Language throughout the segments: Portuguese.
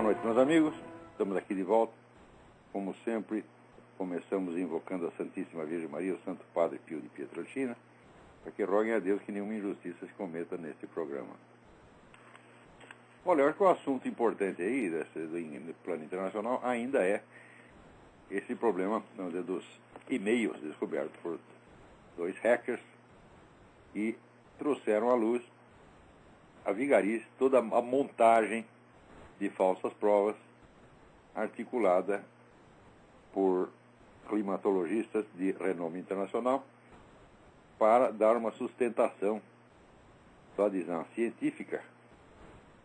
noite, meus amigos. Estamos aqui de volta. Como sempre, começamos invocando a Santíssima Virgem Maria, o Santo Padre Pio de Pietrelcina, para que roguem a Deus que nenhuma injustiça se cometa neste programa. Olha, eu acho que o assunto importante aí do plano internacional ainda é esse problema dos e-mails descobertos por dois hackers e trouxeram à luz a vigarice, toda a montagem de falsas provas articulada por climatologistas de renome internacional para dar uma sustentação, só dizendo científica,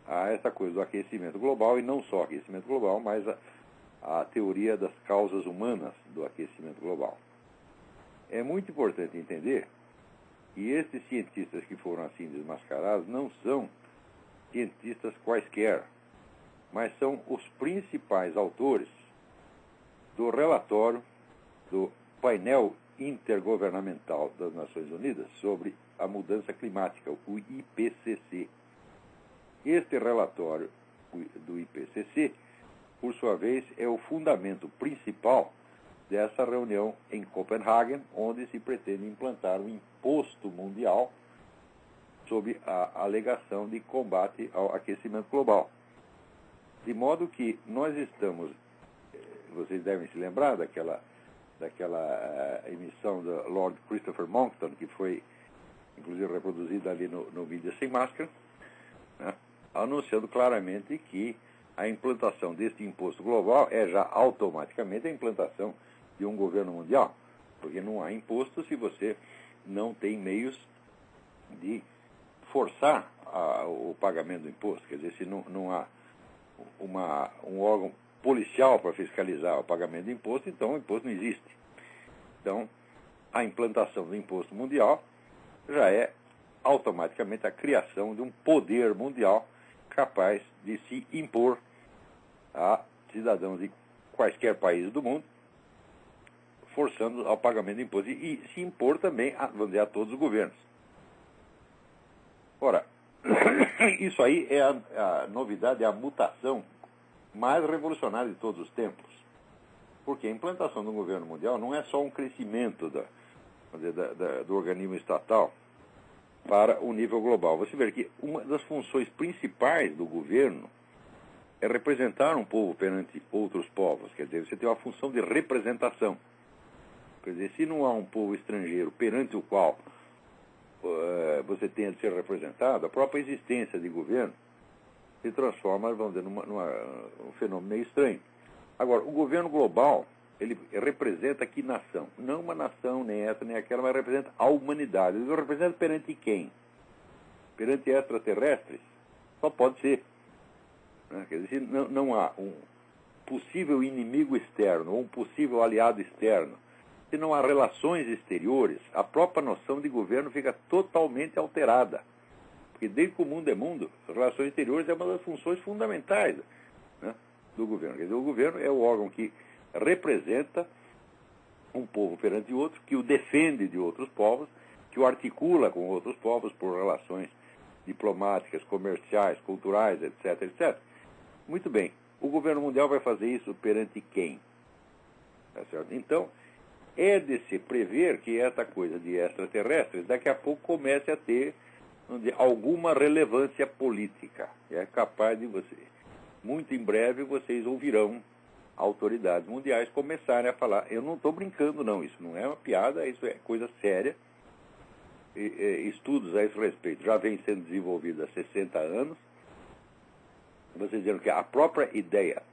a essa coisa do aquecimento global, e não só aquecimento global, mas a teoria das causas humanas do aquecimento global. É muito importante entender que esses cientistas que foram assim desmascarados não são cientistas quaisquer, mas são os principais autores do relatório do painel intergovernamental das Nações Unidas sobre a mudança climática, o IPCC. Este relatório do IPCC, por sua vez, é o fundamento principal dessa reunião em Copenhague, onde se pretende implantar um imposto mundial sob a alegação de combate ao aquecimento global. De modo que nós estamos, vocês devem se lembrar daquela emissão do Lord Christopher Monckton, que foi inclusive reproduzida ali no Mídia Sem Máscara, né, anunciando claramente que a implantação deste imposto global é já automaticamente a implantação de um governo mundial, porque não há imposto se você não tem meios de forçar o pagamento do imposto. Quer dizer, se não há um órgão policial para fiscalizar o pagamento do imposto, então o imposto não existe. Então, a implantação do imposto mundial já é automaticamente a criação de um poder mundial capaz de se impor a cidadãos de quaisquer países do mundo, forçando ao pagamento do imposto e se impor também a todos os governos. Ora, isso aí é a novidade, é a mutação mais revolucionária de todos os tempos. Porque a implantação do governo mundial não é só um crescimento do organismo estatal para o nível global. Você vê que uma das funções principais do governo é representar um povo perante outros povos. Quer dizer, você tem uma função de representação. Quer dizer, se não há um povo estrangeiro perante o qual você tenha de ser representado, a própria existência de governo se transforma, vamos dizer, num fenômeno meio estranho. Agora, o governo global, ele representa que nação? Não uma nação, nem essa, nem aquela, mas representa a humanidade. Ele representa perante quem? Perante extraterrestres? Só pode ser. Né? Quer dizer, não há um possível inimigo externo ou um possível aliado externo. Se não há relações exteriores, a própria noção de governo fica totalmente alterada. Porque desde que o mundo é mundo, as relações exteriores é uma das funções fundamentais, né, do governo. Quer dizer, o governo é o órgão que representa um povo perante outro, que o defende de outros povos, que o articula com outros povos por relações diplomáticas, comerciais, culturais, etc, etc. Muito bem, o governo mundial vai fazer isso perante quem? Tá certo? Então, é de se prever que essa coisa de extraterrestres daqui a pouco comece a ter alguma relevância política. É capaz de você. Muito em breve vocês ouvirão autoridades mundiais começarem a falar. Eu não estou brincando, não. Isso não é uma piada, isso é coisa séria. Estudos a esse respeito já vêm sendo desenvolvidos há 60 anos. Vocês dizendo que a própria ideia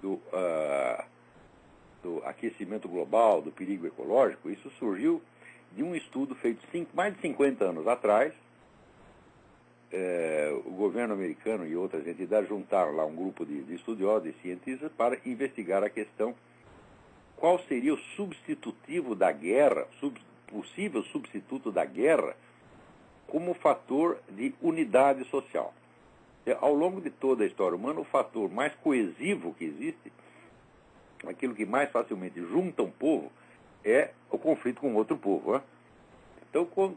do aquecimento global, do perigo ecológico, isso surgiu de um estudo feito mais de 50 anos atrás. O governo americano e outras entidades juntaram lá um grupo de estudiosos e cientistas para investigar a questão qual seria o substitutivo da guerra, possível substituto da guerra, como fator de unidade social. Ao longo de toda a história humana, o fator mais coesivo que existe, aquilo que mais facilmente junta um povo, é o conflito com outro povo. Né? Então,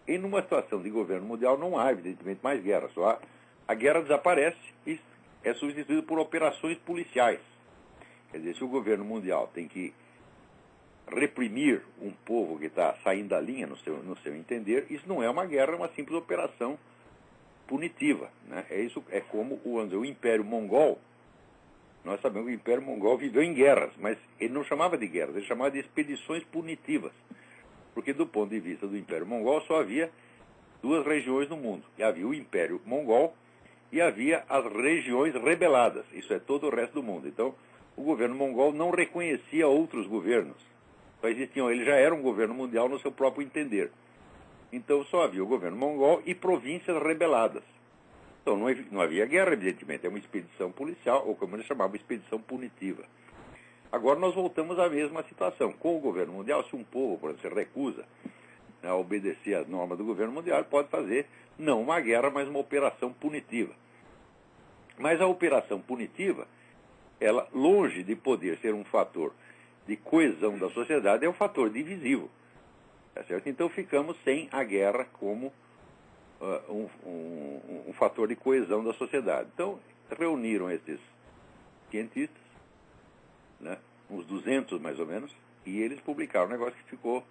em uma situação de governo mundial, não há, evidentemente, mais guerra. Só a guerra desaparece e é substituído por operações policiais. Quer dizer, se o governo mundial tem que reprimir um povo que está saindo da linha, no seu entender, isso não é uma guerra, é uma simples operação punitiva. Né? É como o Império Mongol. Nós sabemos que o Império Mongol viveu em guerras, mas ele não chamava de guerras, ele chamava de expedições punitivas. Porque, do ponto de vista do Império Mongol, só havia duas regiões no mundo. E havia o Império Mongol e havia as regiões rebeladas. Isso é todo o resto do mundo. Então, o governo mongol não reconhecia outros governos. Só existiam, ele já era um governo mundial no seu próprio entender. Então, só havia o governo mongol e províncias rebeladas. Então, não havia guerra, evidentemente. É uma expedição policial, ou como eles chamavam, expedição punitiva. Agora, nós voltamos à mesma situação. Com o governo mundial, se um povo, por exemplo, se recusa a obedecer às normas do governo mundial, pode fazer, não uma guerra, mas uma operação punitiva. Mas a operação punitiva, ela, longe de poder ser um fator de coesão da sociedade, é um fator divisivo. Tá certo? Então, ficamos sem a guerra como um fator de coesão da sociedade. Então, reuniram esses cientistas, né, uns 200 mais ou menos, e eles publicaram um negócio que ficou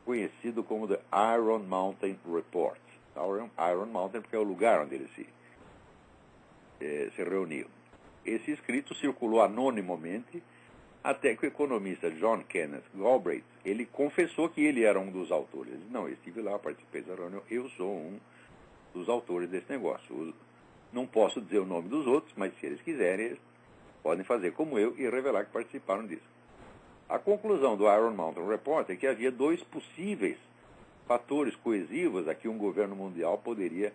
conhecido como The Iron Mountain Report. Iron Mountain porque é o lugar onde eles se reuniam. Esse escrito circulou anonimamente até que o economista John Kenneth Galbraith, ele confessou que ele era um dos autores. Ele disse, não, eu estive lá, participei da reunião, eu sou um dos autores desse negócio. Não posso dizer o nome dos outros, mas se eles quiserem, eles podem fazer como eu e revelar que participaram disso. A conclusão do Iron Mountain Report é que havia dois possíveis fatores coesivos a que um governo mundial poderia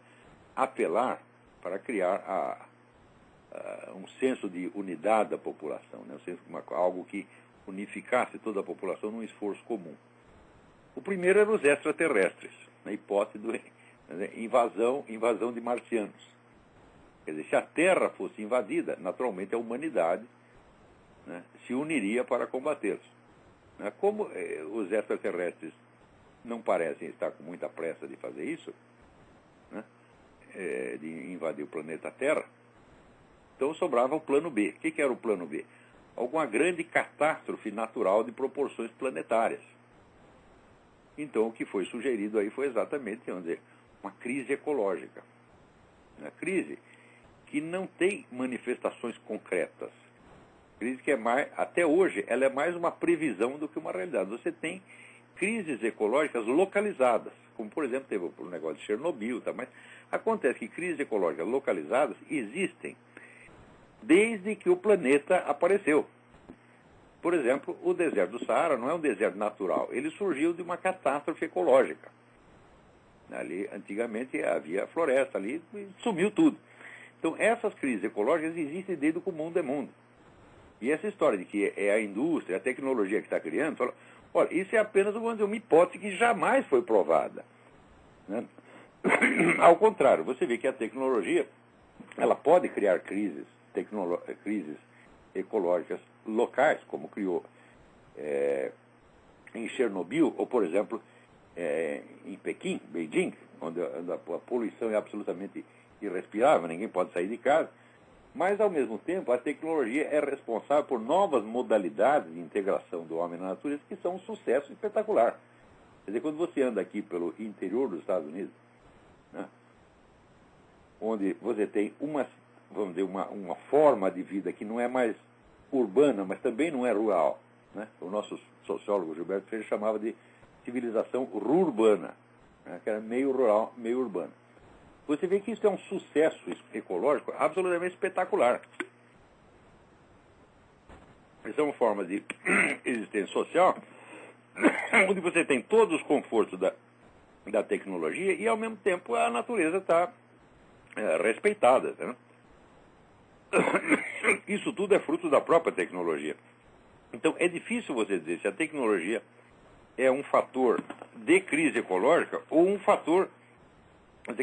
apelar para criar um senso de unidade da população, né? Algo que unificasse toda a população num esforço comum. O primeiro era os extraterrestres, na hipótese de invasão de marcianos. Quer dizer, se a Terra fosse invadida, naturalmente a humanidade, né, se uniria para combatê-los. Né? Como os extraterrestres não parecem estar com muita pressa de fazer isso, né, de invadir o planeta Terra, então sobrava o plano B. O que era o plano B? Alguma grande catástrofe natural de proporções planetárias. Então o que foi sugerido aí foi exatamente, vamos dizer, uma crise ecológica. Uma crise que não tem manifestações concretas. Crise que até hoje, ela é mais uma previsão do que uma realidade. Você tem crises ecológicas localizadas, como por exemplo teve o negócio de Chernobyl, tá? Mas acontece que crises ecológicas localizadas existem desde que o planeta apareceu. Por exemplo, o deserto do Saara não é um deserto natural, ele surgiu de uma catástrofe ecológica. Ali, antigamente, havia floresta ali e sumiu tudo. Então, essas crises ecológicas existem desde que o mundo é mundo. E essa história de que é a indústria, a tecnologia que está criando, fala, olha, isso é apenas uma hipótese que jamais foi provada. Né? Ao contrário, você vê que a tecnologia, ela pode criar crises ecológicas locais, como criou em Chernobyl, ou, por exemplo, em Pequim, Beijing, onde a poluição é absolutamente irrespirável, ninguém pode sair de casa. Mas, ao mesmo tempo, a tecnologia é responsável por novas modalidades de integração do homem na natureza que são um sucesso espetacular. Quer dizer, quando você anda aqui pelo interior dos Estados Unidos, né, onde você tem vamos dizer, uma forma de vida que não é mais urbana, mas também não é rural. Né? O nosso sociólogo Gilberto Freire chamava de civilização rurbana, né? Que era meio rural, meio urbana. Você vê que isso é um sucesso ecológico absolutamente espetacular. São formas de existência social onde você tem todos os confortos da tecnologia e, ao mesmo tempo, a natureza está respeitada. Né? Isso tudo é fruto da própria tecnologia. Então, é difícil você dizer se a tecnologia é um fator de crise ecológica ou um fator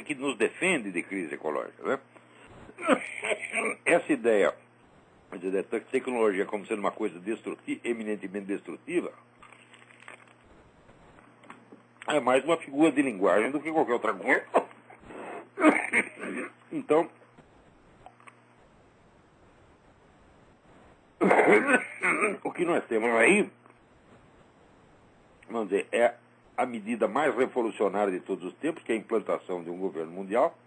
que nos defende de crise ecológica. Né? Essa ideia da tecnologia como sendo uma coisa eminentemente destrutiva é mais uma figura de linguagem do que qualquer outra coisa. Então, O que nós temos aí, vamos dizer, é a medida mais revolucionária de todos os tempos, que é a implantação de um governo mundial,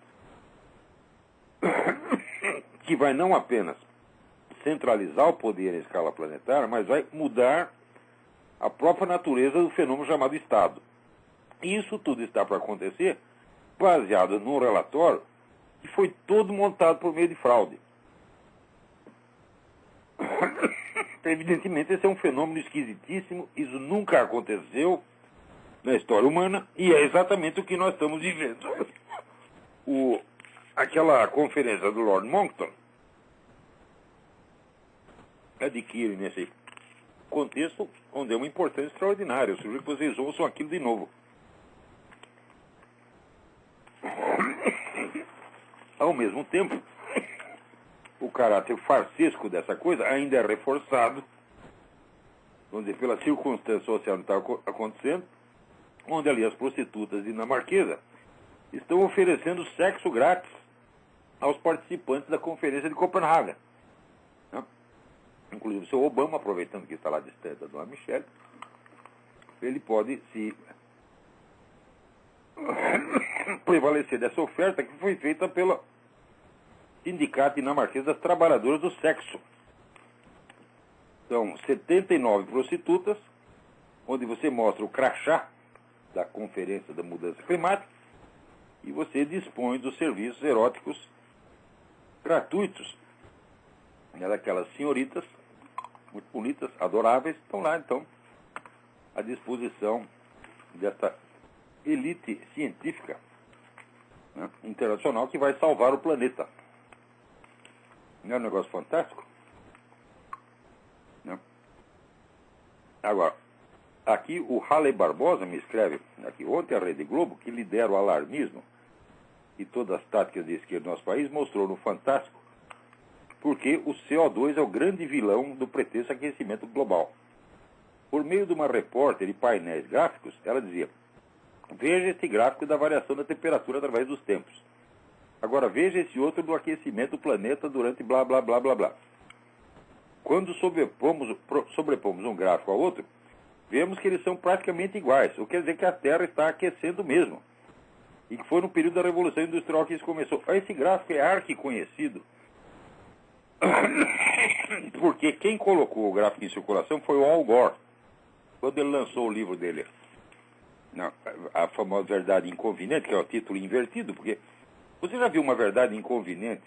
que vai não apenas centralizar o poder em escala planetária, mas vai mudar a própria natureza do fenômeno chamado Estado. E isso tudo está para acontecer baseado num relatório que foi todo montado por meio de fraude. Evidentemente, esse é um fenômeno esquisitíssimo, isso nunca aconteceu na história humana, e é exatamente o que nós estamos vivendo. Aquela conferência do Lord Monckton adquire nesse contexto onde é uma importância extraordinária. Eu sugiro que vocês ouçam aquilo de novo. Ao mesmo tempo, o caráter farsesco dessa coisa ainda é reforçado, vamos dizer, pela circunstância social que está acontecendo, onde ali as prostitutas dinamarquesas estão oferecendo sexo grátis aos participantes da conferência de Copenhague. Inclusive o seu Obama, aproveitando que está lá distante da dona Michelle, ele pode se prevalecer dessa oferta que foi feita pela Sindicato Dinamarquês das Trabalhadoras do Sexo. São 79 prostitutas, onde você mostra o crachá da Conferência da Mudança Climática e você dispõe dos serviços eróticos gratuitos. Aquelas senhoritas, muito bonitas, adoráveis, estão lá, então, à disposição desta elite científica, né, internacional, que vai salvar o planeta. Não é um negócio fantástico? Não. Agora, aqui o Halley Barbosa me escreve, aqui, ontem a Rede Globo, que lidera o alarmismo e todas as táticas de esquerda do nosso país, mostrou no Fantástico porque o CO2 é o grande vilão do pretexto aquecimento global. Por meio de uma repórter e painéis gráficos, ela dizia: veja este gráfico da variação da temperatura através dos tempos. Agora veja esse outro do aquecimento do planeta durante blá, blá, blá, blá, blá. Quando sobrepomos um gráfico ao outro, vemos que eles são praticamente iguais, o que quer dizer que a Terra está aquecendo mesmo. E que foi no período da Revolução Industrial que isso começou. Esse gráfico é arquiconhecido, porque quem colocou o gráfico em circulação foi o Al Gore, quando ele lançou o livro dele, a famosa Verdade Inconveniente, que é o título invertido, porque você já viu uma verdade inconveniente,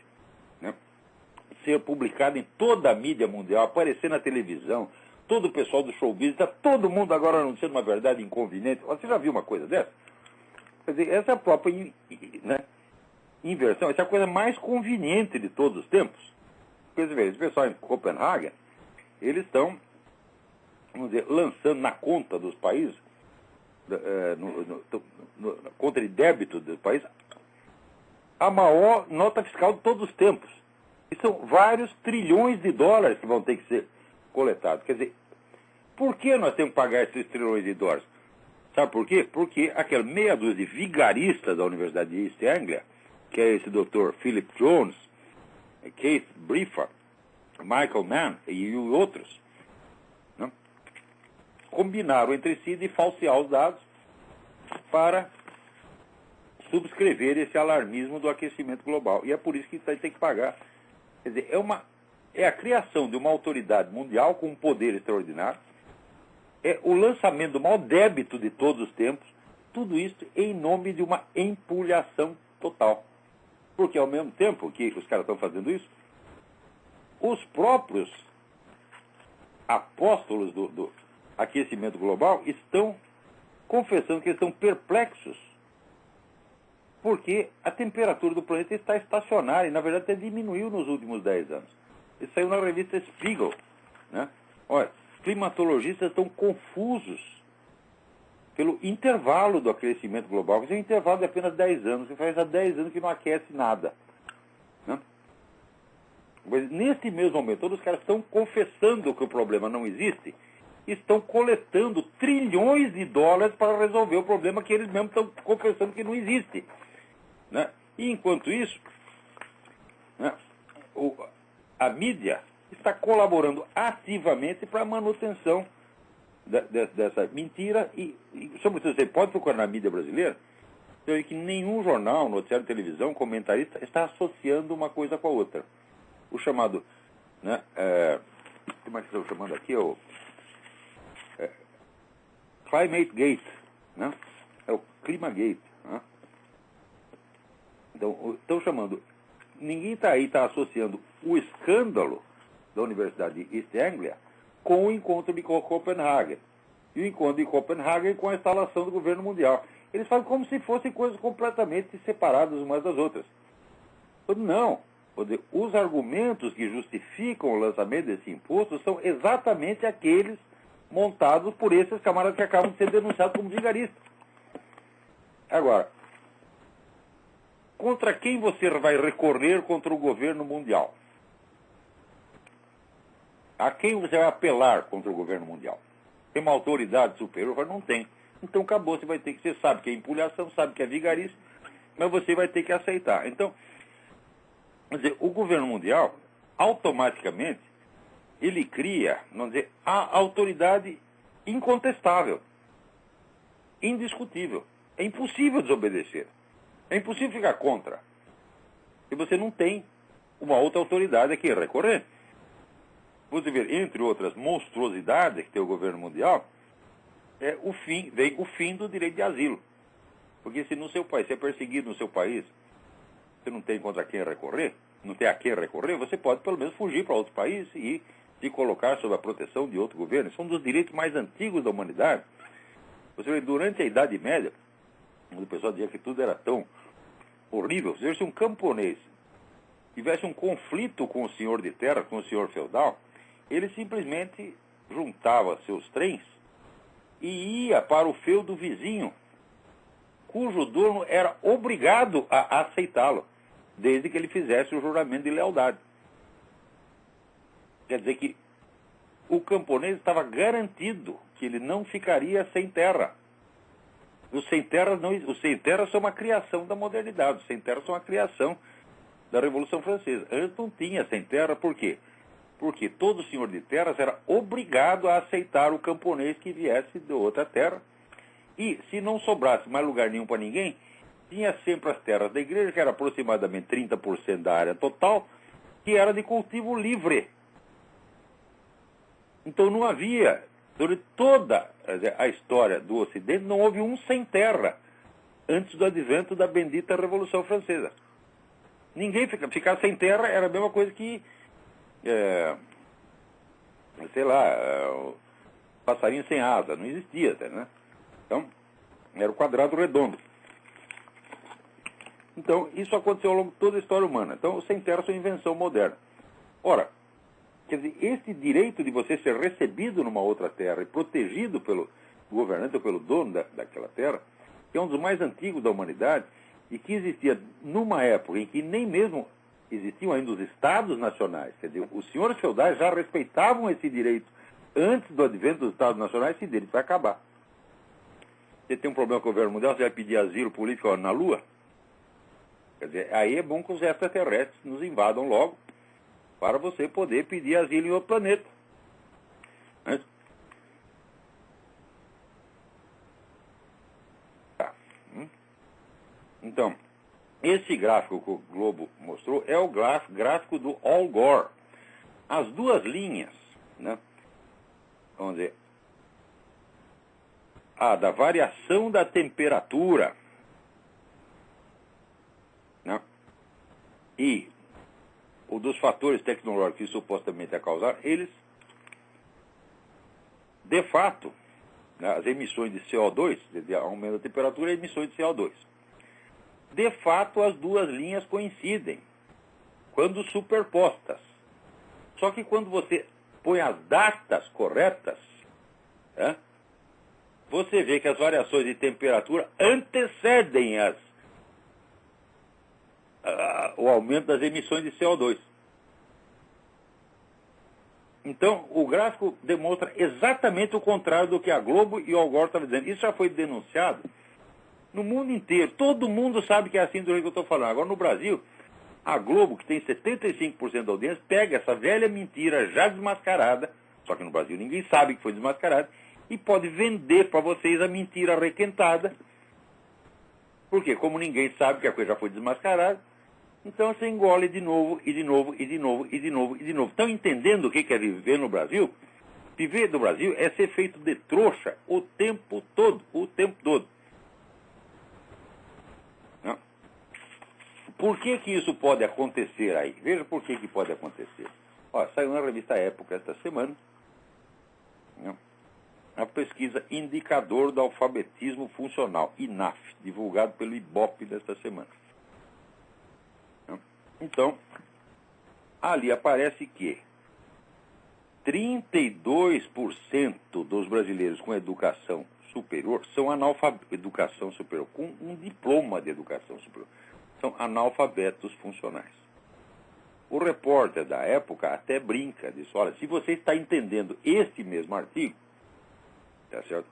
né, ser publicada em toda a mídia mundial, aparecer na televisão, todo o pessoal do showbiz, está todo mundo agora anunciando uma verdade inconveniente? Você já viu uma coisa dessa? Quer dizer, essa é a própria, né, inversão, essa é a coisa mais conveniente de todos os tempos. Quer dizer, esse pessoal em Copenhague, eles estão, vamos dizer, lançando na conta dos países, na conta de débito do país, a maior nota fiscal de todos os tempos. E são vários trilhões de dólares que vão ter que ser coletados. Quer dizer, por que nós temos que pagar esses trilhões de dólares? Sabe por quê? Porque aquela meia dúzia de vigaristas da Universidade de East Anglia, que é esse Dr. Philip Jones, Keith Briefer, Michael Mann e outros, né, combinaram entre si de falsear os dados para subscrever esse alarmismo do aquecimento global. E é por isso que isso aí tem que pagar. Quer dizer, é a criação de uma autoridade mundial com um poder extraordinário, é o lançamento do maior débito de todos os tempos, tudo isso em nome de uma empulhação total. Porque ao mesmo tempo que os caras estão fazendo isso, os próprios apóstolos do aquecimento global estão confessando que eles estão perplexos porque a temperatura do planeta está estacionária e, na verdade, até diminuiu nos últimos 10 anos. Isso saiu na revista Spiegel, né? Olha, climatologistas estão confusos pelo intervalo do aquecimento global, que é um intervalo de apenas 10 anos, que faz há 10 anos que não aquece nada, né? Mas nesse mesmo momento, todos os caras estão confessando que o problema não existe, estão coletando trilhões de dólares para resolver o problema que eles mesmos estão confessando que não existe, né? E enquanto isso, né, a mídia está colaborando ativamente para a manutenção dessa mentira sobretudo, você pode procurar na mídia brasileira, você vê que nenhum jornal, noticiário de televisão, comentarista está associando uma coisa com a outra. O chamado, né, como é que estão chamando aqui? Climate Gate, né? É o Climagate, né? Então, estão chamando, ninguém está associando o escândalo da Universidade de East Anglia com o encontro de Copenhague. E o encontro de Copenhague com a instalação do governo mundial. Eles fazem como se fossem coisas completamente separadas umas das outras. Não. Os argumentos que justificam o lançamento desse imposto são exatamente aqueles montados por esses camaradas que acabam de ser denunciados como vigaristas. Agora, contra quem você vai recorrer contra o governo mundial? A quem você vai apelar contra o governo mundial? Tem uma autoridade superior? Não tem. Então acabou, você sabe que é empulhação, sabe que é vigarista, mas você vai ter que aceitar. Então, quer dizer, o governo mundial, automaticamente, ele cria, vamos dizer, a autoridade incontestável, indiscutível. É impossível desobedecer. É impossível ficar contra. E você não tem uma outra autoridade a quem recorrer. Você vê, entre outras monstruosidades que tem o governo mundial, vem o fim do direito de asilo. Porque se no seu país, você é perseguido no seu país, você não tem contra quem recorrer, não tem a quem recorrer, você pode pelo menos fugir para outro país e se colocar sob a proteção de outro governo. Isso é um dos direitos mais antigos da humanidade. Você vê, durante a Idade Média, quando o pessoal dizia que tudo era tão horrível, se um camponês tivesse um conflito com o senhor de terra, com o senhor feudal, ele simplesmente juntava seus trens e ia para o feudo vizinho, cujo dono era obrigado a aceitá-lo, desde que ele fizesse o juramento de lealdade. Quer dizer que o camponês estava garantido que ele não ficaria sem terra. Os sem terra são uma criação da modernidade, os sem terra são uma criação da Revolução Francesa. Antes não tinha sem terra, por quê? Porque todo senhor de terras era obrigado a aceitar o camponês que viesse de outra terra. E, se não sobrasse mais lugar nenhum para ninguém, tinha sempre as terras da igreja, que era aproximadamente 30% da área total, que era de cultivo livre. Então não havia, durante toda a história do Ocidente, não houve um sem terra, antes do advento da bendita Revolução Francesa. Ninguém ficar sem terra era a mesma coisa que passarinho sem asa, não existia até, né? Então, era o quadrado redondo. Então, isso aconteceu ao longo de toda a história humana. Então, os sem terra são invenção moderna. Ora, quer dizer, esse direito de você ser recebido numa outra terra e protegido pelo governante ou pelo dono daquela terra, que é um dos mais antigos da humanidade e que existia numa época em que nem mesmo existiam ainda os estados nacionais. Quer dizer, os senhores feudais já respeitavam esse direito antes do advento dos estados nacionais. Esse direito vai acabar. Você tem um problema com o governo mundial, você vai pedir asilo político na Lua? Quer dizer, aí é bom que os extraterrestres nos invadam logo para você poder pedir asilo em outro planeta. Né? Tá. Então, esse gráfico que o Globo mostrou é o gráfico do Al Gore. As duas linhas, né, vamos dizer, da variação da temperatura, né, e o dos fatores tecnológicos que supostamente a causar, eles, de fato, né, as emissões de CO2, aumento da temperatura e emissões de CO2. De fato, as duas linhas coincidem, quando superpostas. Só que quando você põe as datas corretas, né, você vê que as variações de temperatura antecedem o aumento das emissões de CO2. Então, o gráfico demonstra exatamente o contrário do que a Globo e o Al Gore estavam dizendo. Isso já foi denunciado no mundo inteiro. Todo mundo sabe que é assim do jeito que eu estou falando. Agora, no Brasil, A Globo, que tem 75% da audiência, pega essa velha mentira já desmascarada, só que no Brasil ninguém sabe que foi desmascarada, e pode vender para vocês a mentira requentada. Porque como ninguém sabe que a coisa já foi desmascarada, então você engole de novo, e de novo, e de novo, e de novo, e de novo. Estão entendendo o que é viver no Brasil? Viver no Brasil é ser feito de trouxa o tempo todo, o tempo todo. Não? Por que isso pode acontecer aí? Veja por que pode acontecer. Ó, saiu na revista Época esta semana, não? A pesquisa Indicador do Alfabetismo Funcional, INAF, divulgado pelo IBOP desta semana. Então, ali aparece que 32% dos brasileiros com educação superior são educação superior, com um diploma de educação superior. São analfabetos funcionais. O repórter da Época até brinca, diz, olha, se você está entendendo este mesmo artigo, tá certo?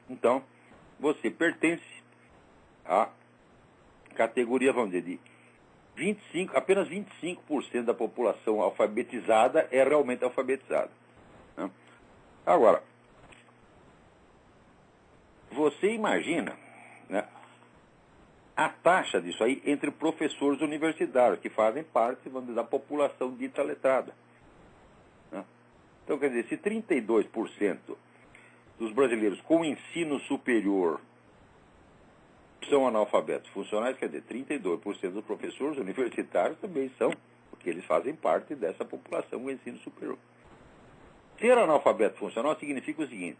Então, você pertence à categoria, vamos dizer, de apenas 25% da população alfabetizada é realmente alfabetizada. Né? Agora, você imagina, né, a taxa disso aí entre professores universitários, que fazem parte, vamos dizer, da população dita letrada. Né? Então, quer dizer, se 32% dos brasileiros com ensino superior são analfabetos funcionais, quer dizer, 32% dos professores universitários também são, porque eles fazem parte dessa população com ensino superior. Ser analfabeto funcional significa o seguinte: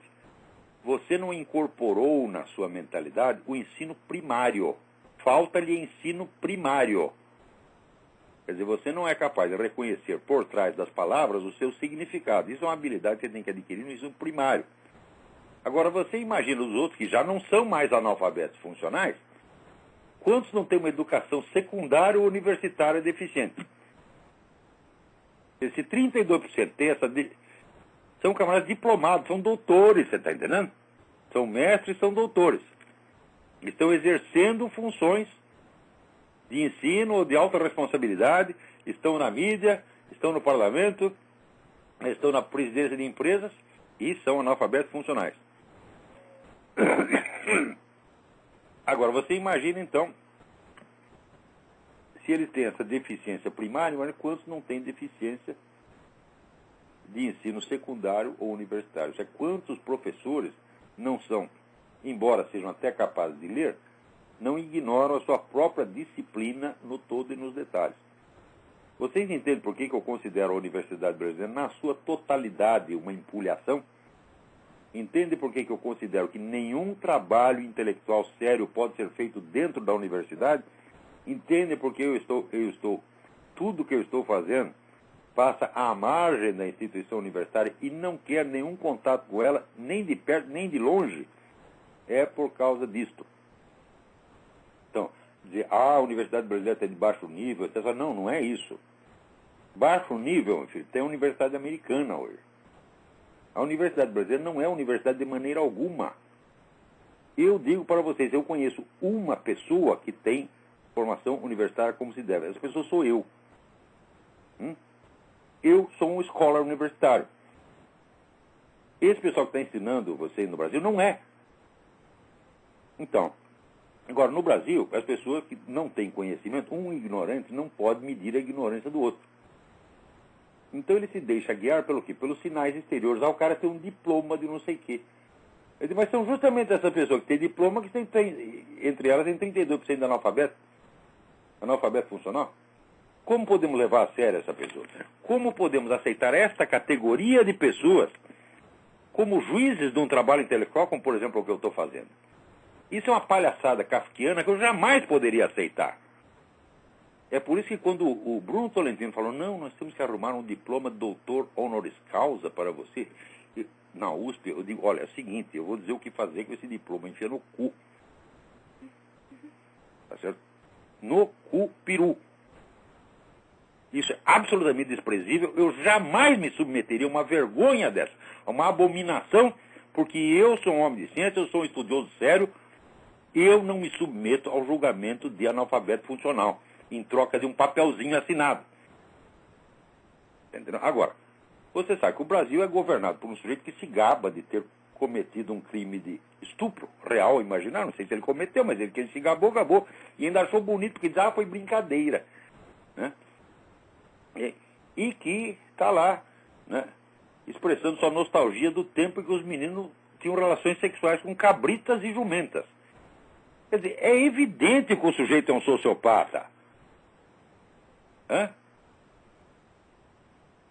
você não incorporou na sua mentalidade o ensino primário. Falta-lhe ensino primário. Quer dizer, você não é capaz de reconhecer por trás das palavras o seu significado. Isso é uma habilidade que você tem que adquirir no ensino primário. Agora, você imagina os outros que já não são mais analfabetos funcionais, quantos não têm uma educação secundária ou universitária deficiente? Esse 32% tem são camaradas diplomados, são doutores, você está entendendo? São mestres, são doutores. Estão exercendo funções de ensino ou de alta responsabilidade, estão na mídia, estão no parlamento, estão na presidência de empresas e são analfabetos funcionais. Agora, você imagina, então, se eles têm essa deficiência primária, olha quantos não têm deficiência de ensino secundário ou universitário. Ou seja, quantos professores não são, embora sejam até capazes de ler, não ignoram a sua própria disciplina no todo e nos detalhes. Vocês entendem por que eu considero a Universidade Brasileira, na sua totalidade, uma empulhação? Entende por que eu considero que nenhum trabalho intelectual sério pode ser feito dentro da universidade? Entende por que tudo que eu estou fazendo passa à margem da instituição universitária e não quer nenhum contato com ela, nem de perto, nem de longe? É por causa disto. Então, dizer, a Universidade Brasileira está de baixo nível, etc. Não é isso. Baixo nível, meu filho, tem a Universidade Americana hoje. A Universidade Brasileira não é universidade de maneira alguma. Eu digo para vocês, eu conheço uma pessoa que tem formação universitária como se deve. Essa pessoa sou eu. Eu sou um scholar universitário. Esse pessoal que está ensinando vocês no Brasil não é. Então, agora, no Brasil, as pessoas que não têm conhecimento, um ignorante não pode medir a ignorância do outro. Então ele se deixa guiar pelo quê? Pelos sinais exteriores. O cara tem um diploma de não sei o quê. Eu digo, mas são justamente essas pessoas que têm diploma que entre elas tem 32% de analfabeto funcional. Como podemos levar a sério essa pessoa? Como podemos aceitar esta categoria de pessoas como juízes de um trabalho intelectual, como por exemplo o que eu estou fazendo? Isso é uma palhaçada kafkiana que eu jamais poderia aceitar. É por isso que quando o Bruno Tolentino falou, não, nós temos que arrumar um diploma de doutor honoris causa para você, na USP, eu digo, olha, é o seguinte, eu vou dizer o que fazer com esse diploma, enfia no cu. Tá certo? No cu peru. Isso é absolutamente desprezível, eu jamais me submeteria a uma vergonha dessa, a uma abominação, porque eu sou um homem de ciência, eu sou um estudioso sério, eu não me submeto ao julgamento de analfabeto funcional. em troca de um papelzinho assinado. Entendeu? Agora, você sabe que o Brasil é governado por um sujeito que se gaba de ter cometido um crime de estupro real, imaginar, não sei se ele cometeu, mas ele que ele se gabou, e ainda achou bonito, porque diz, foi brincadeira. Né? E que está lá, né, expressando sua nostalgia do tempo em que os meninos tinham relações sexuais com cabritas e jumentas. Quer dizer, é evidente que o sujeito é um sociopata. Hã?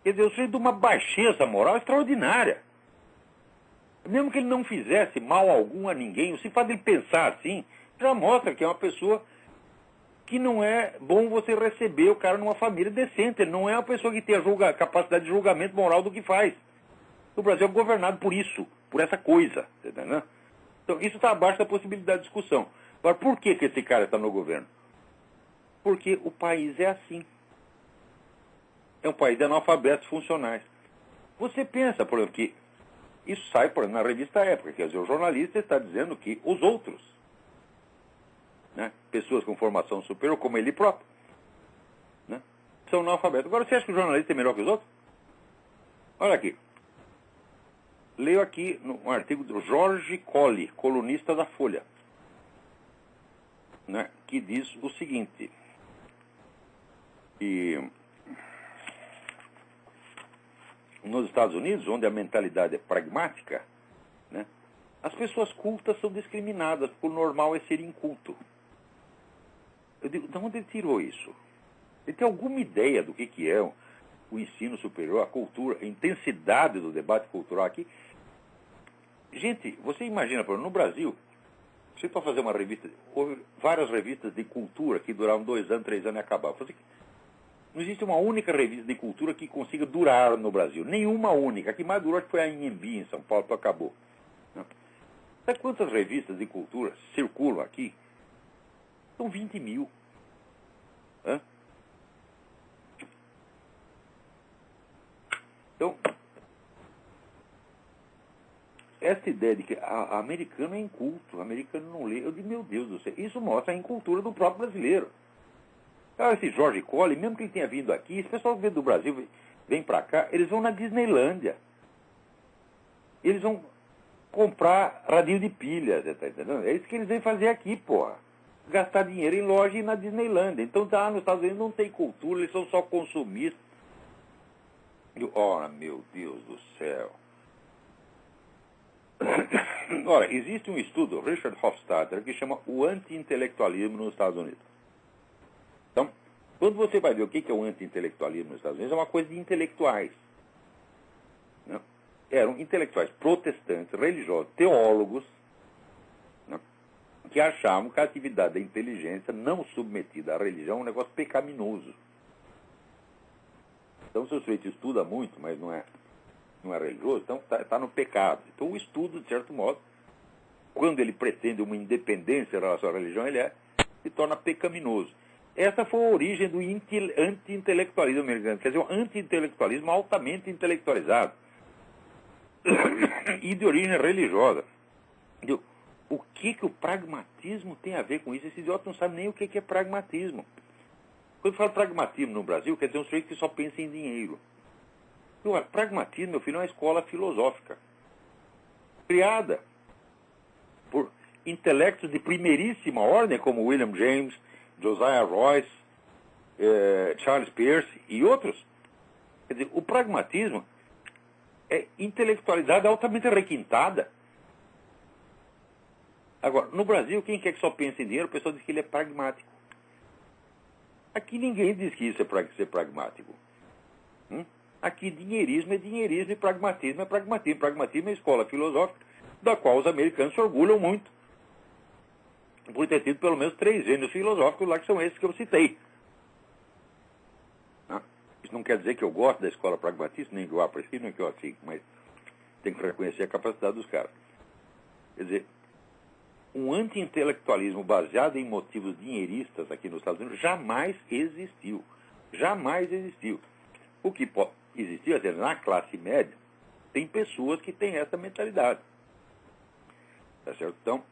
Quer dizer, o sujeito de uma baixeza moral extraordinária. Mesmo que ele não fizesse mal algum a ninguém, o simples fato de ele pensar assim, já mostra que é uma pessoa que não é bom você receber o cara numa família decente. Ele não é uma pessoa que tem a capacidade de julgamento moral do que faz. O Brasil é governado por isso, por essa coisa. Entendeu? Então, isso está abaixo da possibilidade de discussão. Agora, por que esse cara está no governo? Porque o país é assim. É um país de analfabetos funcionais. Você pensa, por exemplo, que isso sai, por exemplo, na revista Época, quer dizer, o jornalista está dizendo que os outros, né, pessoas com formação superior, como ele próprio, né, são analfabetos. Agora, você acha que o jornalista é melhor que os outros? Olha aqui. Leio aqui um artigo do Jorge Colli, colunista da Folha, né, que diz o seguinte, que nos Estados Unidos, onde a mentalidade é pragmática, né, as pessoas cultas são discriminadas, porque o normal é ser inculto. Eu digo, de onde ele tirou isso? Ele tem alguma ideia do que é o ensino superior, a cultura, a intensidade do debate cultural aqui? Gente, você imagina, por exemplo, no Brasil, se para fazer uma revista, houve várias revistas de cultura que duravam 2 anos, 3 anos e acabavam. Não existe uma única revista de cultura que consiga durar no Brasil. Nenhuma única. A que mais durou foi a Anhembi, em São Paulo, que acabou. Sabe quantas revistas de cultura circulam aqui? São 20 mil. Hã? Então, essa ideia de que a americano é inculto, o americano não lê, eu digo, meu Deus do céu, isso mostra a incultura do próprio brasileiro. Esse Jorge Colli, mesmo que ele tenha vindo aqui, esse pessoal que vem do Brasil, vem pra cá, eles vão na Disneylândia. Eles vão comprar radinho de pilha, você tá entendendo? É isso que eles vêm fazer aqui, porra. Gastar dinheiro em loja e ir na Disneylândia. Então, nos Estados Unidos não tem cultura, eles são só consumistas. Ora, meu Deus do céu. Ora, existe um estudo, Richard Hofstadter, que chama o anti-intelectualismo nos Estados Unidos. Então, quando você vai ver o que é o anti-intelectualismo nos Estados Unidos, é uma coisa de intelectuais. Né? Eram intelectuais protestantes, religiosos, teólogos, né, que achavam que a atividade da inteligência não submetida à religião é um negócio pecaminoso. Então, se o sujeito estuda muito, mas não é religioso, então está no pecado. Então, o estudo, de certo modo, quando ele pretende uma independência em relação à religião, se torna pecaminoso. Essa foi a origem do anti-intelectualismo americano, quer dizer, um anti-intelectualismo altamente intelectualizado e de origem religiosa. O que o pragmatismo tem a ver com isso? Esse idiota não sabe nem o que é pragmatismo. Quando fala pragmatismo no Brasil, quer dizer um sujeito que só pensa em dinheiro. Pragmatismo, meu filho, é uma escola filosófica criada por intelectos de primeiríssima ordem, como William James, Josiah Royce, Charles Peirce e outros. Quer dizer, o pragmatismo é intelectualidade altamente requintada. Agora, no Brasil, quem quer que só pense em dinheiro, o pessoal diz que ele é pragmático. Aqui ninguém diz que isso é ser pragmático. Aqui dinheirismo é dinheirismo e pragmatismo é pragmatismo. Pragmatismo é escola filosófica da qual os americanos se orgulham muito. Por ter tido pelo menos 3 gênios filosóficos lá, que são esses que eu citei. Isso não quer dizer que eu gosto da escola pragmatista, nem que eu aprecio, nem que eu assim, mas tem que reconhecer a capacidade dos caras. Quer dizer, um anti-intelectualismo baseado em motivos dinheiristas aqui nos Estados Unidos jamais existiu. Jamais existiu. O que existiu, quer dizer, na classe média, tem pessoas que têm essa mentalidade. Tá certo? Então,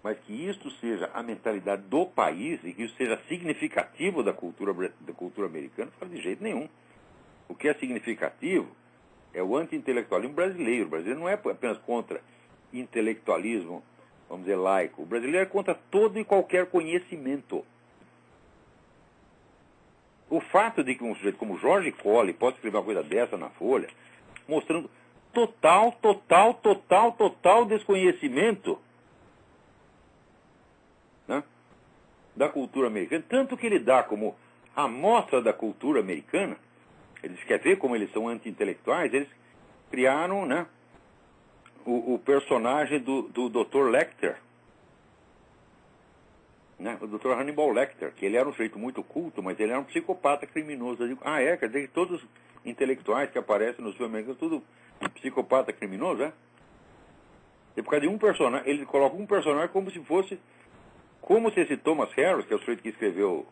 mas que isto seja a mentalidade do país e que isso seja significativo da cultura americana, não faz de jeito nenhum. O que é significativo é o anti-intelectualismo brasileiro. O brasileiro não é apenas contra intelectualismo, vamos dizer, laico. O brasileiro é contra todo e qualquer conhecimento. O fato de que um sujeito como Jorge Colli pode escrever uma coisa dessa na Folha, mostrando total desconhecimento, né, da cultura americana, tanto que ele dá como amostra da cultura americana, eles querem ver como eles são anti-intelectuais, eles criaram, né, o personagem do Dr. Lecter, né, o Dr. Hannibal Lecter, que ele era um sujeito muito culto, mas ele era um psicopata criminoso. Eu digo, quer dizer que todos os intelectuais que aparecem nos filmes americanos, tudo psicopata criminoso, é? E por causa de um personagem, ele coloca um personagem como se esse Thomas Harris, que é o sujeito que escreveu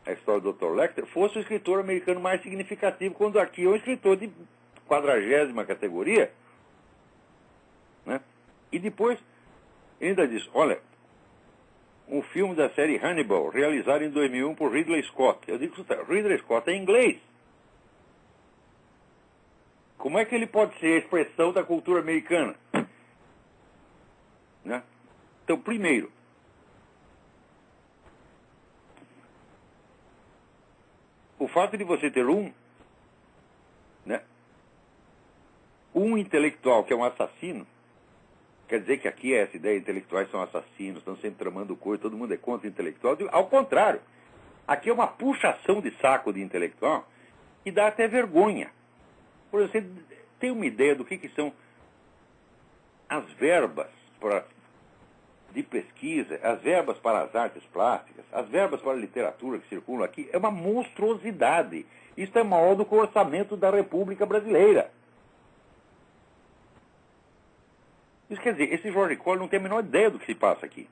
a história do Dr. Lecter, fosse o escritor americano mais significativo, quando aqui é um escritor de 40ª categoria, né? E depois, ele ainda diz, olha, um filme da série Hannibal, realizado em 2001 por Ridley Scott. Eu digo, Ridley Scott é inglês. Como é que ele pode ser a expressão da cultura americana? Né? Então, primeiro, o fato de você ter um intelectual que é um assassino, quer dizer que aqui é essa ideia, intelectuais são assassinos, estão sempre tramando coisa, todo mundo é contra o intelectual. Ao contrário, aqui é uma puxação de saco de intelectual que dá até vergonha. Por exemplo, você tem uma ideia do que são as verbas de pesquisa, as verbas para as artes plásticas, as verbas para a literatura que circulam aqui? É uma monstruosidade. Isso é maior do que o orçamento da República Brasileira. Isso quer dizer, esse Jorge Colli não tem a menor ideia do que se passa aqui.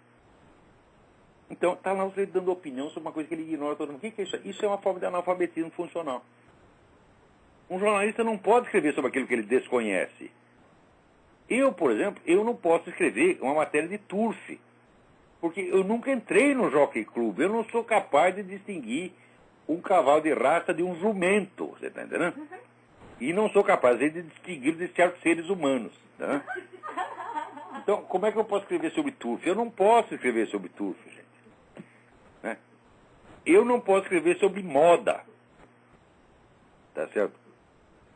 Então, está lá você dando opinião sobre uma coisa que ele ignora todo mundo. O que é isso? Isso é uma forma de analfabetismo funcional. Um jornalista não pode escrever sobre aquilo que ele desconhece. Eu, por exemplo, eu não posso escrever uma matéria de turf, porque eu nunca entrei no Jockey Club. Eu não sou capaz de distinguir um cavalo de raça de um jumento, você está entendendo? Uhum. E não sou capaz de distinguir de certos seres humanos. Tá? Então, como é que eu posso escrever sobre turf? Eu não posso escrever sobre turf, gente. Né? Eu não posso escrever sobre moda. Tá certo?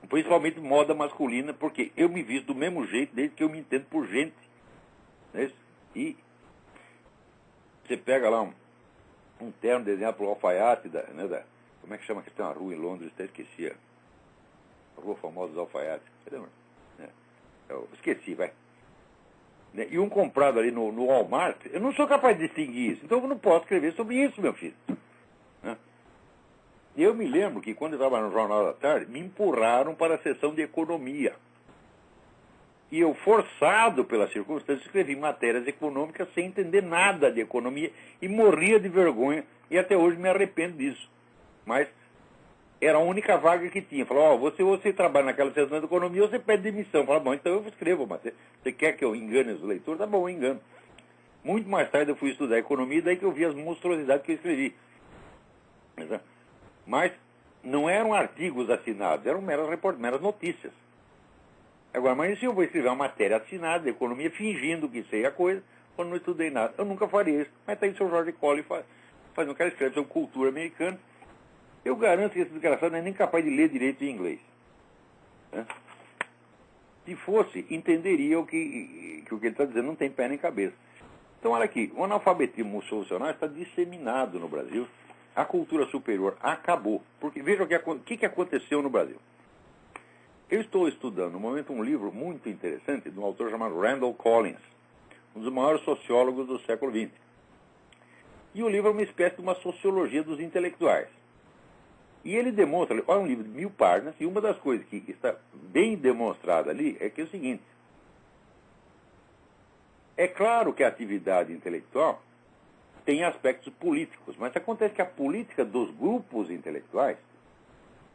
Principalmente moda masculina, porque eu me visto do mesmo jeito desde que eu me entendo por gente. Né? E você pega lá um terno desenhado por alfaiate, como é que chama que tem uma rua em Londres, até esqueci. A rua famosa dos alfaiates. Cadê, eu esqueci, vai. E um comprado ali no Walmart, eu não sou capaz de distinguir isso. Então eu não posso escrever sobre isso, meu filho. Né? Eu me lembro que quando eu estava no Jornal da Tarde, me empurraram para a seção de economia. E eu, forçado pela circunstância, escrevi matérias econômicas sem entender nada de economia e morria de vergonha e até hoje me arrependo disso. Mas era a única vaga que tinha. Falou, você trabalha naquela seção de economia, você pede demissão. Falei, bom, então eu escrevo, mas você quer que eu engane os leitores? Tá bom, eu engano. Muito mais tarde eu fui estudar economia, daí que eu vi as monstruosidades que eu escrevi. Mas não eram artigos assinados, eram meras notícias. Agora, mas se eu vou escrever uma matéria assinada de economia, fingindo que sei a coisa, quando não estudei nada, eu nunca faria isso. Mas tá aí o seu Jorge Colli faz um cara escreve sobre cultura americana. Eu garanto que esse desgraçado não é nem capaz de ler direito em inglês. Né? Se fosse, entenderia o que ele está dizendo não tem pé nem cabeça. Então, olha aqui, o analfabetismo funcional está disseminado no Brasil. A cultura superior acabou. Porque veja o que aconteceu no Brasil. Eu estou estudando, no momento, um livro muito interessante de um autor chamado Randall Collins, um dos maiores sociólogos do século XX. E o livro é uma espécie de uma sociologia dos intelectuais. E ele demonstra, olha, um livro de 1000 páginas, e uma das coisas que está bem demonstrada ali é que é o seguinte. É claro que a atividade intelectual tem aspectos políticos, mas acontece que a política dos grupos intelectuais,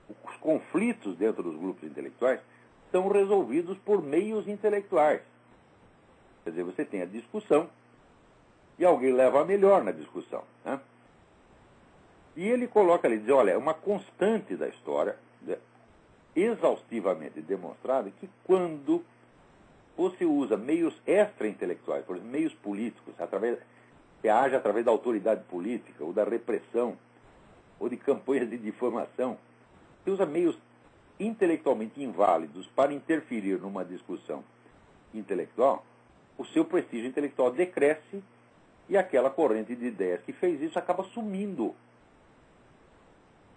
os conflitos dentro dos grupos intelectuais, são resolvidos por meios intelectuais. Quer dizer, você tem a discussão, e alguém leva a melhor na discussão, né? E ele coloca ali, diz, olha, é uma constante da história, né, exaustivamente demonstrada, que quando você usa meios extra-intelectuais, por exemplo, meios políticos, você age através da autoridade política, ou da repressão, ou de campanhas de difamação, você usa meios intelectualmente inválidos para interferir numa discussão intelectual, o seu prestígio intelectual decresce e aquela corrente de ideias que fez isso acaba sumindo.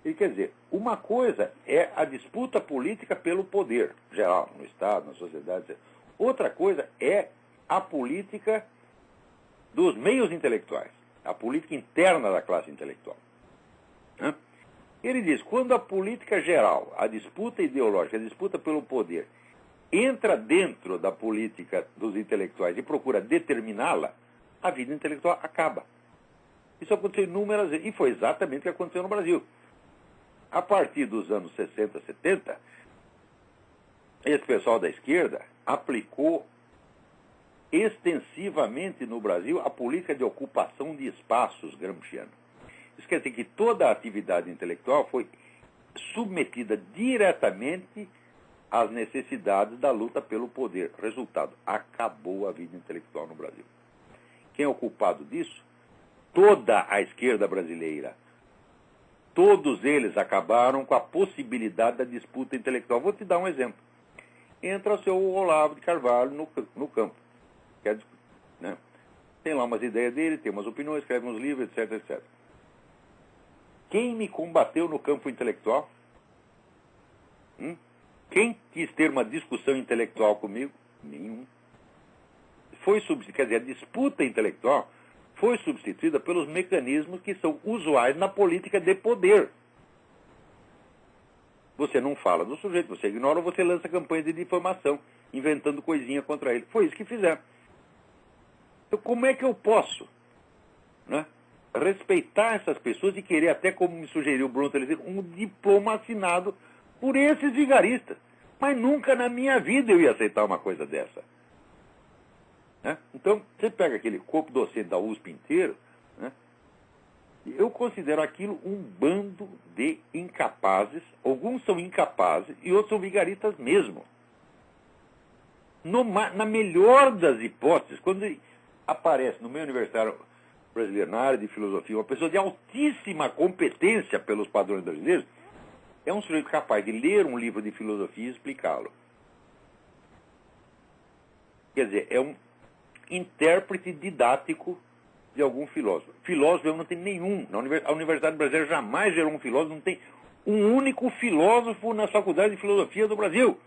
E quer dizer, uma coisa é a disputa política pelo poder geral, no Estado, na sociedade, etc. Outra coisa é a política dos meios intelectuais, a política interna da classe intelectual. Né? Ele diz, quando a política geral, a disputa ideológica, a disputa pelo poder, entra dentro da política dos intelectuais e procura determiná-la, a vida intelectual acaba. Isso aconteceu inúmeras vezes, e foi exatamente o que aconteceu no Brasil. A partir dos anos 60, 70, esse pessoal da esquerda aplicou extensivamente no Brasil a política de ocupação de espaços gramsciana. Isso quer dizer que toda a atividade intelectual foi submetida diretamente às necessidades da luta pelo poder. Resultado, acabou a vida intelectual no Brasil. Quem é o culpado disso? Toda a esquerda brasileira. Todos eles acabaram com a possibilidade da disputa intelectual. Vou te dar um exemplo. Entra o seu Olavo de Carvalho no campo. Né? Tem lá umas ideias dele, tem umas opiniões, escreve uns livros, etc, etc. Quem me combateu no campo intelectual? Quem quis ter uma discussão intelectual comigo? Nenhum. Quer dizer, a disputa intelectual foi substituída pelos mecanismos que são usuais na política de poder. Você não fala do sujeito, você ignora ou você lança campanha de difamação, inventando coisinha contra ele. Foi isso que fizeram. Então, como é que eu posso, né, respeitar essas pessoas e querer, até como me sugeriu o Bruno Telefino, um diploma assinado por esses vigaristas? Mas nunca na minha vida eu ia aceitar uma coisa dessa. Né? Então, você pega aquele corpo docente da USP inteiro, né? Eu considero aquilo um bando de incapazes. Alguns são incapazes e outros são vigaristas mesmo. Na melhor das hipóteses, quando aparece no meio universitário brasileiro, na área de filosofia, uma pessoa de altíssima competência pelos padrões brasileiros, é um sujeito capaz de ler um livro de filosofia e explicá-lo. Quer dizer, é um intérprete didático de algum filósofo. Filósofo eu não tenho nenhum. A Universidade Brasileira jamais gerou um filósofo, não tem um único filósofo na Faculdade de Filosofia do Brasil.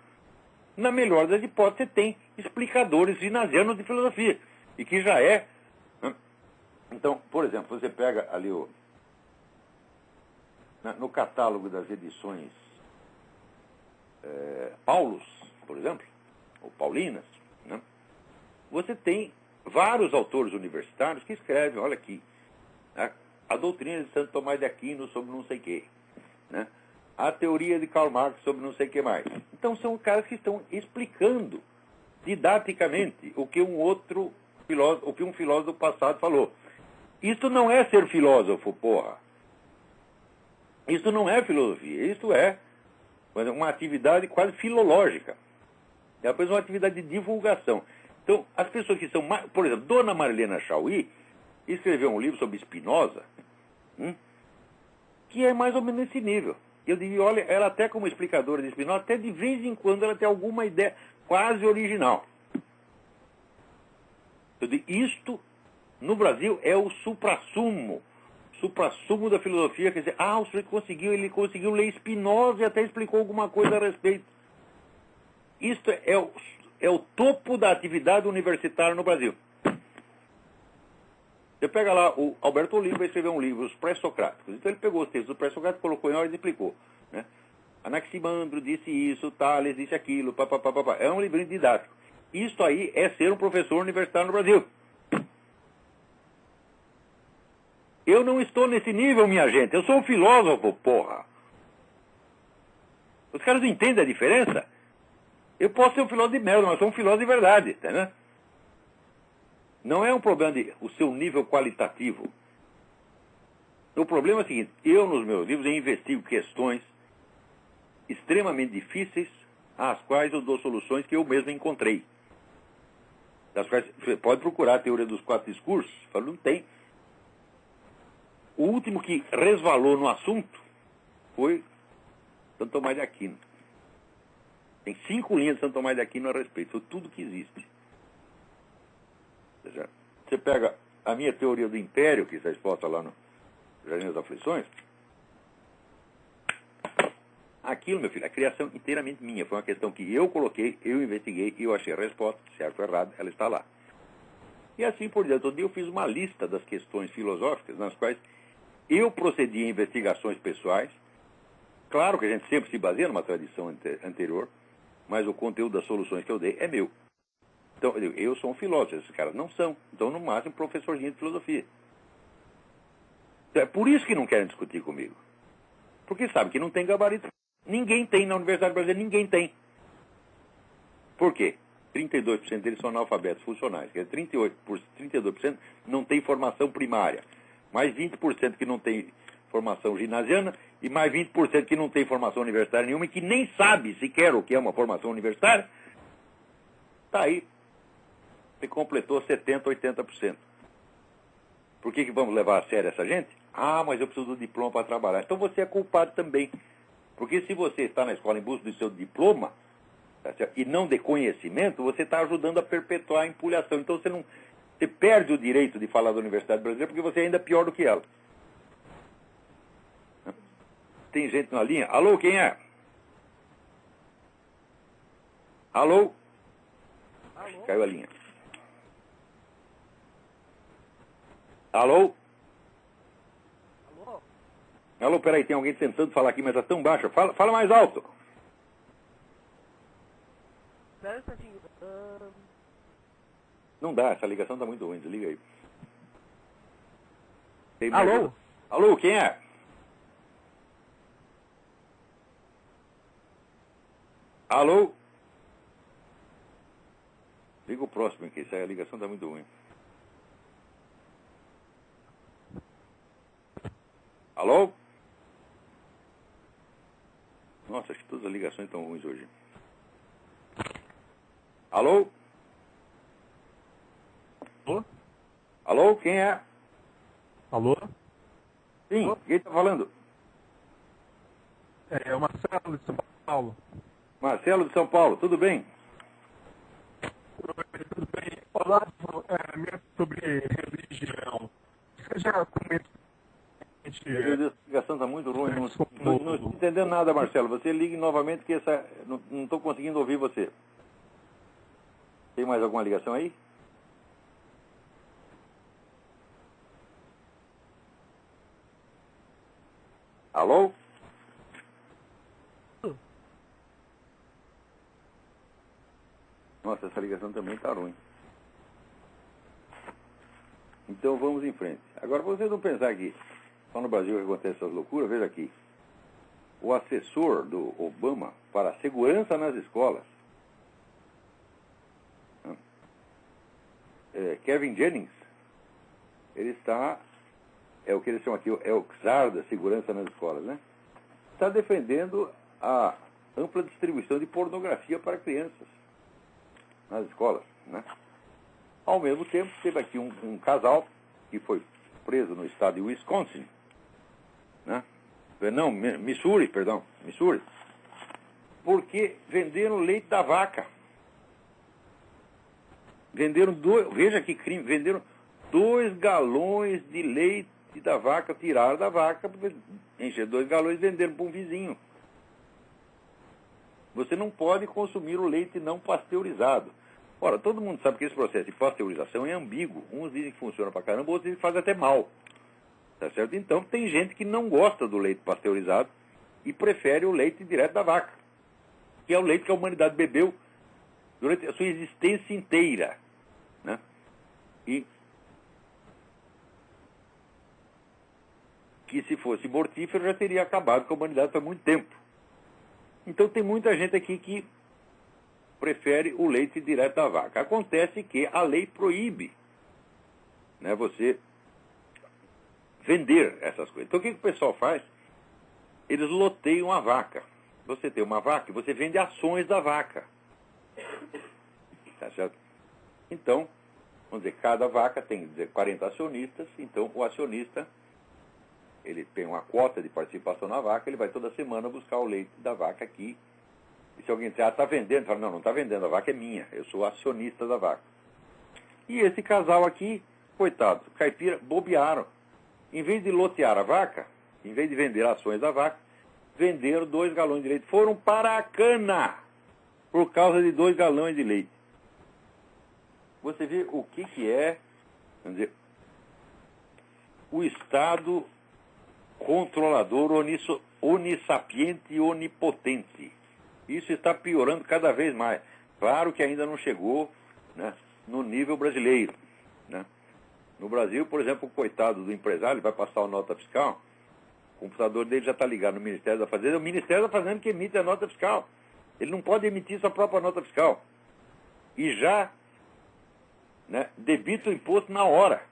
Na melhor das hipóteses, você tem explicadores ginasianos de filosofia, e que já é. Né? Então, por exemplo, você pega ali no catálogo das edições Paulus, por exemplo, ou Paulinas, né? Você tem vários autores universitários que escrevem, olha aqui, né, a doutrina de Santo Tomás de Aquino sobre não sei o quê, né, a teoria de Karl Marx sobre não sei o que mais. Então são caras que estão explicando didaticamente o que um filósofo do passado falou. Isto não é ser filósofo, porra. Isto não é filosofia, isto é uma atividade quase filológica. É apenas uma atividade de divulgação. Então, as pessoas que são mais... Por exemplo, Dona Marilena Chaui escreveu um livro sobre Spinoza, que é mais ou menos nesse nível. Eu digo, olha, ela até como explicadora de Spinoza, até de vez em quando ela tem alguma ideia quase original. Eu digo, isto, no Brasil, é o suprassumo da filosofia. Quer dizer, o sujeito ele conseguiu ler Spinoza e até explicou alguma coisa a respeito. Isto é o topo da atividade universitária no Brasil. Você pega lá, o Alberto Oliva escreveu um livro, Os Pré-Socráticos. Então ele pegou os textos do Pré-Socrático, colocou em ordem e explicou. Né? Anaximandro disse isso, Tales disse aquilo, papapá. É um livrinho didático. Isso aí é ser um professor universitário no Brasil. Eu não estou nesse nível, minha gente. Eu sou um filósofo, porra. Os caras não entendem a diferença? Eu posso ser um filósofo de merda, mas sou um filósofo de verdade, entendeu? Não é um problema de o seu nível qualitativo. O problema é o seguinte, eu nos meus livros eu investigo questões extremamente difíceis, às quais eu dou soluções que eu mesmo encontrei. Das quais você pode procurar a teoria dos 4 discursos, falo, não tem. O último que resvalou no assunto foi Santo Tomás de Aquino. Tem 5 linhas de Santo Tomás de Aquino a respeito, foi tudo que existe. Ou seja, você pega a minha teoria do império, que está exposta lá no Jardim das Aflições, aquilo, meu filho, a criação inteiramente minha. Foi uma questão que eu coloquei, eu investiguei e eu achei a resposta, certo ou errado, ela está lá. E assim por diante. Todo dia eu fiz uma lista das questões filosóficas nas quais eu procedi em investigações pessoais. Claro que a gente sempre se baseia numa tradição anterior, mas o conteúdo das soluções que eu dei é meu. Então, eu sou um filósofo, esses caras não são. Então, no máximo, professorzinho de filosofia. Então, é por isso que não querem discutir comigo. Porque sabe que não tem gabarito. Ninguém tem na Universidade Brasileira, ninguém tem. Por quê? 32% deles são analfabetos funcionais. Quer dizer, 32% não tem formação primária. Mais 20% que não tem formação ginasiana e mais 20% que não tem formação universitária nenhuma e que nem sabe sequer o que é uma formação universitária. Está aí. Você completou 70%, 80%. Por que vamos levar a sério essa gente? Ah, mas eu preciso do diploma para trabalhar. Então você é culpado também. Porque se você está na escola em busca do seu diploma, tá certo? E não de conhecimento, você está ajudando a perpetuar a empulhação. Então você perde o direito de falar da Universidade Brasileira porque você é ainda pior do que ela. Tem gente na linha? Alô, quem é? Alô? Alô? Caiu a linha. Alô? Alô? Alô, peraí, tem alguém tentando falar aqui, mas está tão baixo. Fala mais alto. Espera um instantinho. Não dá, essa ligação está muito ruim, desliga aí. Alô? Alô, quem é? Alô? Liga o próximo aqui, a ligação está muito ruim. Alô? Nossa, acho que todas as ligações estão ruins hoje. Alô? Alô? Alô, quem é? Alô? Sim, Alô? quem está falando? É o Marcelo de São Paulo. Marcelo de São Paulo, tudo bem? Oi, tudo bem? Olá, sobre religião. Você já comentou? Meu Deus, a ligação está muito ruim. Não estou entendendo nada, Marcelo. Você ligue novamente que não estou conseguindo ouvir você. Tem mais alguma ligação aí? Alô? Nossa, essa ligação também está ruim. Então vamos em frente. Agora, vocês não pensar que só no Brasil que acontece essas loucuras, veja aqui. O assessor do Obama para a segurança nas escolas, Kevin Jennings, ele está, é o que eles chamam aqui, é o czar da segurança nas escolas, né? Está defendendo a ampla distribuição de pornografia para crianças nas escolas, né? Ao mesmo tempo, teve aqui um casal que foi preso no estado de Wisconsin, né? Não, Missouri, porque venderam leite da vaca. Veja que crime, venderam 2 galões de leite da vaca, tiraram da vaca, encheram 2 galões e venderam para um vizinho. Você não pode consumir o leite não pasteurizado. Ora, todo mundo sabe que esse processo de pasteurização é ambíguo. Uns dizem que funciona pra caramba, outros dizem que faz até mal. Tá certo? Então, tem gente que não gosta do leite pasteurizado e prefere o leite direto da vaca, que é o leite que a humanidade bebeu durante a sua existência inteira, né? E que se fosse mortífero já teria acabado com a humanidade há muito tempo. Então tem muita gente aqui que prefere o leite direto da vaca. Acontece que a lei proíbe né, você vender essas coisas. Então o que o pessoal faz? Eles loteiam a vaca. Você tem uma vaca e você vende ações da vaca. Tá certo? Então, vamos dizer, cada vaca tem 40 acionistas, então o acionista, ele tem uma quota de participação na vaca, ele vai toda semana buscar o leite da vaca aqui. E se alguém disser, está vendendo, fala, não está vendendo, a vaca é minha, eu sou acionista da vaca. E esse casal aqui, coitado, caipira, bobearam. Em vez de lotear a vaca, em vez de vender ações da vaca, venderam 2 galões de leite. Foram para a cana por causa de 2 galões de leite. Você vê o que é, vamos dizer, o Estado controlador, onissapiente e onipotente. Isso está piorando cada vez mais. Claro que ainda não chegou, né, no nível brasileiro, né? No Brasil, por exemplo, o coitado do empresário, ele vai passar a nota fiscal, o computador dele já está ligado no Ministério da Fazenda, é o Ministério da Fazenda que emite a nota fiscal. Ele não pode emitir sua própria nota fiscal. E já, né, debita o imposto na hora.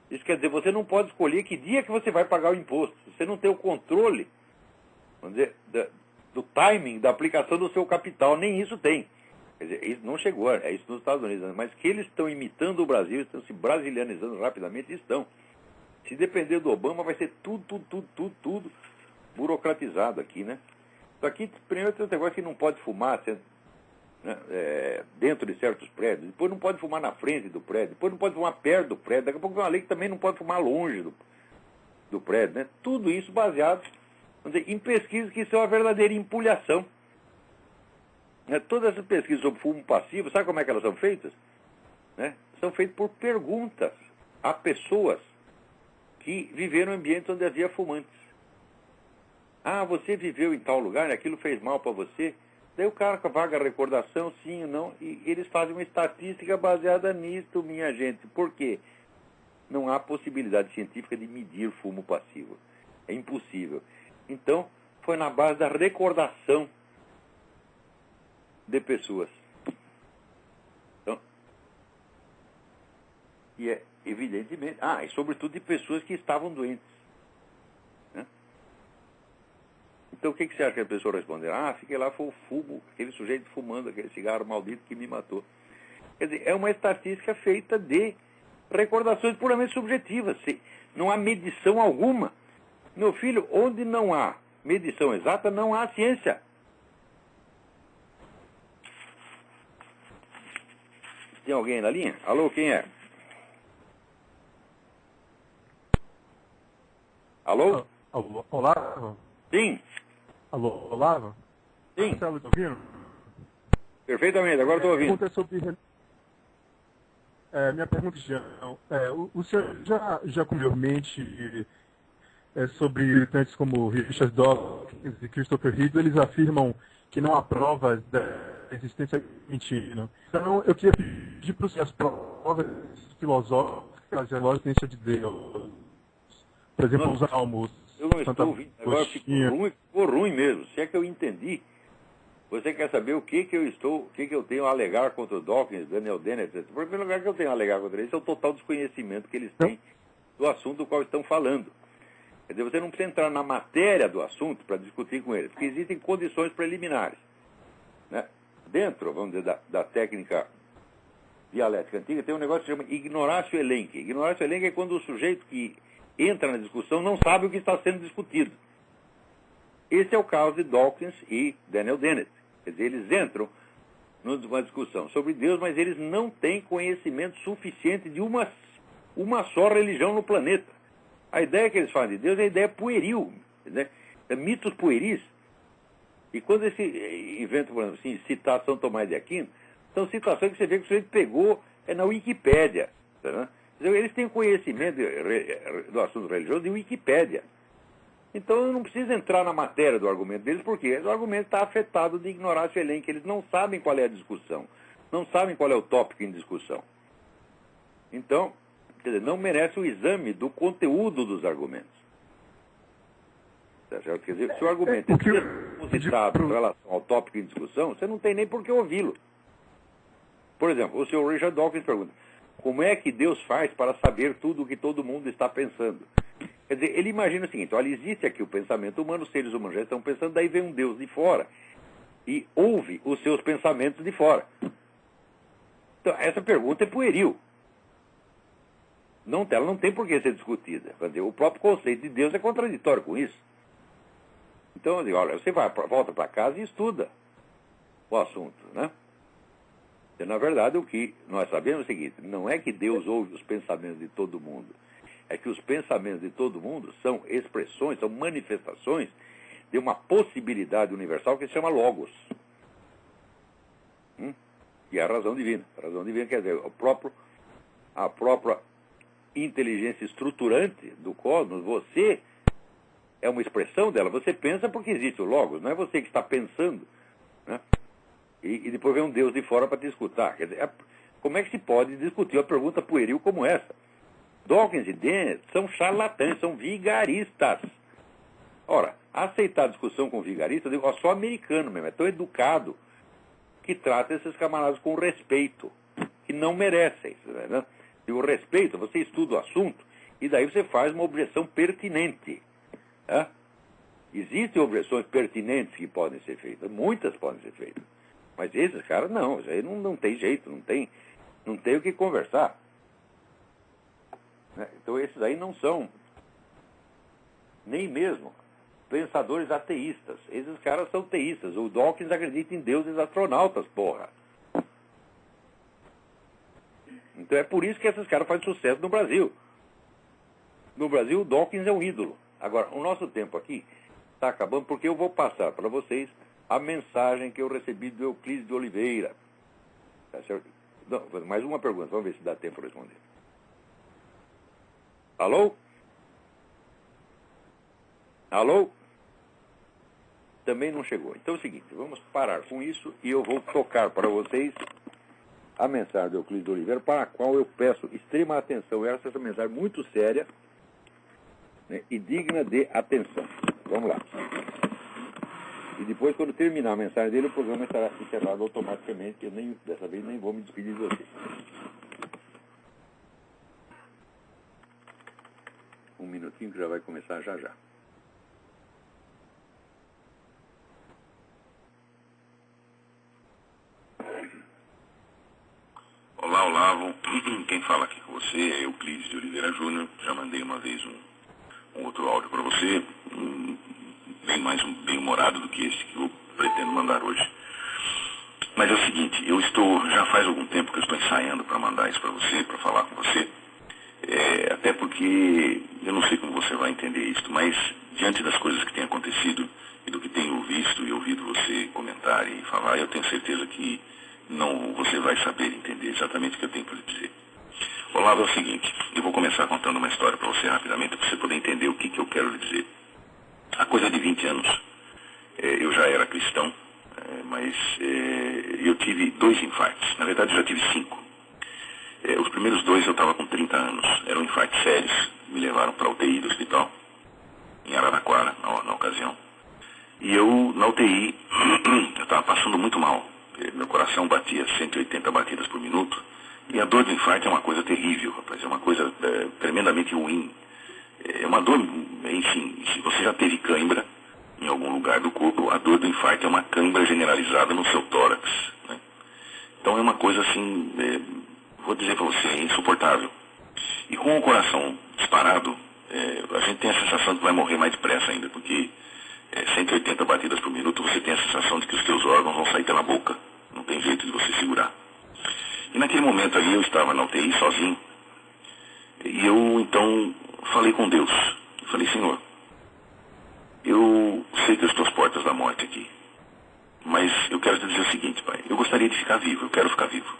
Isso quer dizer, você não pode escolher que dia que você vai pagar o imposto. Você não tem o controle, vamos dizer, do timing da aplicação do seu capital. Nem isso tem. Quer dizer, isso não chegou, é isso nos Estados Unidos. Mas que eles estão imitando o Brasil, estão se brasilianizando rapidamente, estão. Se depender do Obama, vai ser tudo burocratizado aqui, né? Só que, primeiro, tem um negócio que não pode fumar, né, dentro de certos prédios, depois não pode fumar na frente do prédio, depois não pode fumar perto do prédio, daqui a pouco tem uma lei que também não pode fumar longe do prédio, né? Tudo isso baseado, vamos dizer, em pesquisas que são a verdadeira empulhação. Né? Todas essas pesquisas sobre fumo passivo, sabe como é que elas são feitas? Né? São feitas por perguntas a pessoas que viveram em ambientes onde havia fumantes. Ah, você viveu em tal lugar, aquilo fez mal para você? Daí o cara com a vaga recordação, sim ou não, e eles fazem uma estatística baseada nisso, minha gente. Por quê? Não há possibilidade científica de medir fumo passivo. É impossível. Então, foi na base da recordação de pessoas. Então, e é evidentemente... e sobretudo de pessoas que estavam doentes. Então, o que você acha que a pessoa respondeu? Fiquei lá, foi o fumo, aquele sujeito fumando aquele cigarro maldito que me matou. Quer dizer, é uma estatística feita de recordações puramente subjetivas. Não há medição alguma. Meu filho, onde não há medição exata, não há ciência. Tem alguém na linha? Alô, quem é? Alô? Alô, Olavo? Sim. Alô, Olavo? Sim. Marcelo, está ouvindo? Perfeitamente, agora estou ouvindo. Pergunta sobre... minha pergunta é, o senhor já comeu mente sobre militantes como Richard Dawkins e Christopher Hill? Eles afirmam que não há provas da existência de mentira. Então, eu queria pedir para o senhor as provas filosóficas da existência de Deus. Por exemplo, os salmos. Eu não estou ouvindo, agora ficou ruim mesmo. Se é que eu entendi, você quer saber o que eu tenho a alegar contra o Dawkins, Daniel Dennett, etc. Em primeiro lugar, que eu tenho a alegar contra eles é o total desconhecimento que eles têm do assunto do qual estão falando. Quer dizer, você não precisa entrar na matéria do assunto para discutir com eles, porque existem condições preliminares. Né? Dentro, vamos dizer, da técnica dialética antiga, tem um negócio que se chama ignoratio elenchi. Ignoratio elenchi é quando o sujeito que entra na discussão não sabe o que está sendo discutido. Esse é o caso de Dawkins e Daniel Dennett. Quer dizer, eles entram numa discussão sobre Deus, mas eles não têm conhecimento suficiente de uma só religião no planeta. A ideia que eles fazem de Deus é a ideia pueril, né? É mitos pueris. E quando esse invento, por exemplo, assim, citar São Tomás de Aquino, são citações que você vê que o sujeito pegou na Wikipédia. Tá? Eles têm conhecimento do assunto religioso de Wikipédia. Então eu não preciso entrar na matéria do argumento deles, porque o argumento está afetado de ignoratio elenchi. Eles não sabem qual é a discussão, não sabem qual é o tópico em discussão. Então, quer dizer, não merece o exame do conteúdo dos argumentos. Tá certo? Quer dizer, se o argumento é depositado em relação ao tópico em discussão, você não tem nem por que ouvi-lo. Por exemplo, o senhor Richard Dawkins pergunta: Como é que Deus faz para saber tudo o que todo mundo está pensando? Quer dizer, ele imagina o seguinte: olha, existe aqui o pensamento humano, os seres humanos já estão pensando, daí vem um Deus de fora e ouve os seus pensamentos de fora. Então, essa pergunta é pueril. Ela não tem por que ser discutida. Quer dizer, o próprio conceito de Deus é contraditório com isso. Então, eu digo, olha, você volta para casa e estuda o assunto, né? E, na verdade, o que nós sabemos é o seguinte: não é que Deus ouve os pensamentos de todo mundo, é que os pensamentos de todo mundo são expressões, são manifestações de uma possibilidade universal que se chama Logos. E é a razão divina. A razão divina quer dizer, a própria inteligência estruturante do cosmos. Você é uma expressão dela. Você pensa porque existe o Logos, não é você que está pensando, né? E depois vem um Deus de fora para te escutar. Quer dizer, como é que se pode discutir uma pergunta pueril como essa? Dawkins e Dennett são charlatães, são vigaristas. Ora, aceitar a discussão com vigaristas, eu digo, só americano mesmo, é tão educado que trata esses camaradas com respeito, que não merecem. Né? E o respeito, você estuda o assunto e daí você faz uma objeção pertinente. Né? Existem objeções pertinentes que podem ser feitas, muitas podem ser feitas. Mas esses caras não, isso aí não tem jeito, não tem o que conversar. Né? Então esses aí não são nem mesmo pensadores ateístas. Esses caras são teístas. O Dawkins acredita em deuses astronautas, porra. Então é por isso que esses caras fazem sucesso no Brasil. No Brasil, o Dawkins é um ídolo. Agora, o nosso tempo aqui está acabando porque eu vou passar para vocês a mensagem que eu recebi do Euclides de Oliveira. Tá certo? Não, mais uma pergunta, vamos ver se dá tempo para responder. Alô? Alô? Também não chegou. Então é o seguinte, vamos parar com isso e eu vou tocar para vocês a mensagem do Euclides de Oliveira, para a qual eu peço extrema atenção. Essa é uma mensagem muito séria, né, e digna de atenção. Vamos lá. E depois, quando terminar a mensagem dele, o programa estará encerrado automaticamente, que eu dessa vez nem vou me despedir de você. Um minutinho que já vai começar já já. Olá, Olavo. Quem fala aqui com você é Euclides de Oliveira Júnior. Já mandei uma vez um outro áudio para você, bem mais bem-humorado do que esse que eu pretendo mandar hoje. Mas é o seguinte, já faz algum tempo que eu estou ensaiando para mandar isso para você, para falar com você, até porque eu não sei como você vai entender isso, mas diante das coisas que têm acontecido e do que tenho visto e ouvido você comentar e falar, eu tenho certeza que você vai saber entender exatamente o que eu tenho para lhe dizer. Olavo, é o seguinte, eu vou começar contando uma história para você rapidamente, para você poder entender o que eu quero lhe dizer. Há coisa de 20 anos, eu já era cristão, mas eu tive 2 infartos. Na verdade, eu já tive 5. Os primeiros 2 eu estava com 30 anos. Eram infartos sérios. Me levaram para a UTI do hospital, em Araraquara, na ocasião. E eu, na UTI, eu estava passando muito mal. Meu coração batia 180 batidas por minuto. E a dor do infarto é uma coisa terrível, rapaz. É uma coisa tremendamente ruim. É uma dor, enfim, se você já teve cãibra em algum lugar do corpo, a dor do infarto é uma cãibra generalizada no seu tórax, né? Então é uma coisa assim, vou dizer para você, é insuportável. E com o coração disparado, a gente tem a sensação de que vai morrer mais depressa ainda, porque 180 batidas por minuto, você tem a sensação de que os seus órgãos vão sair pela boca. Não tem jeito de você segurar. E naquele momento ali eu estava na UTI sozinho. E eu então falei com Deus. Falei, Senhor, eu sei que eu estou às portas da morte aqui. Mas eu quero te dizer o seguinte, Pai. Eu gostaria de ficar vivo, eu quero ficar vivo.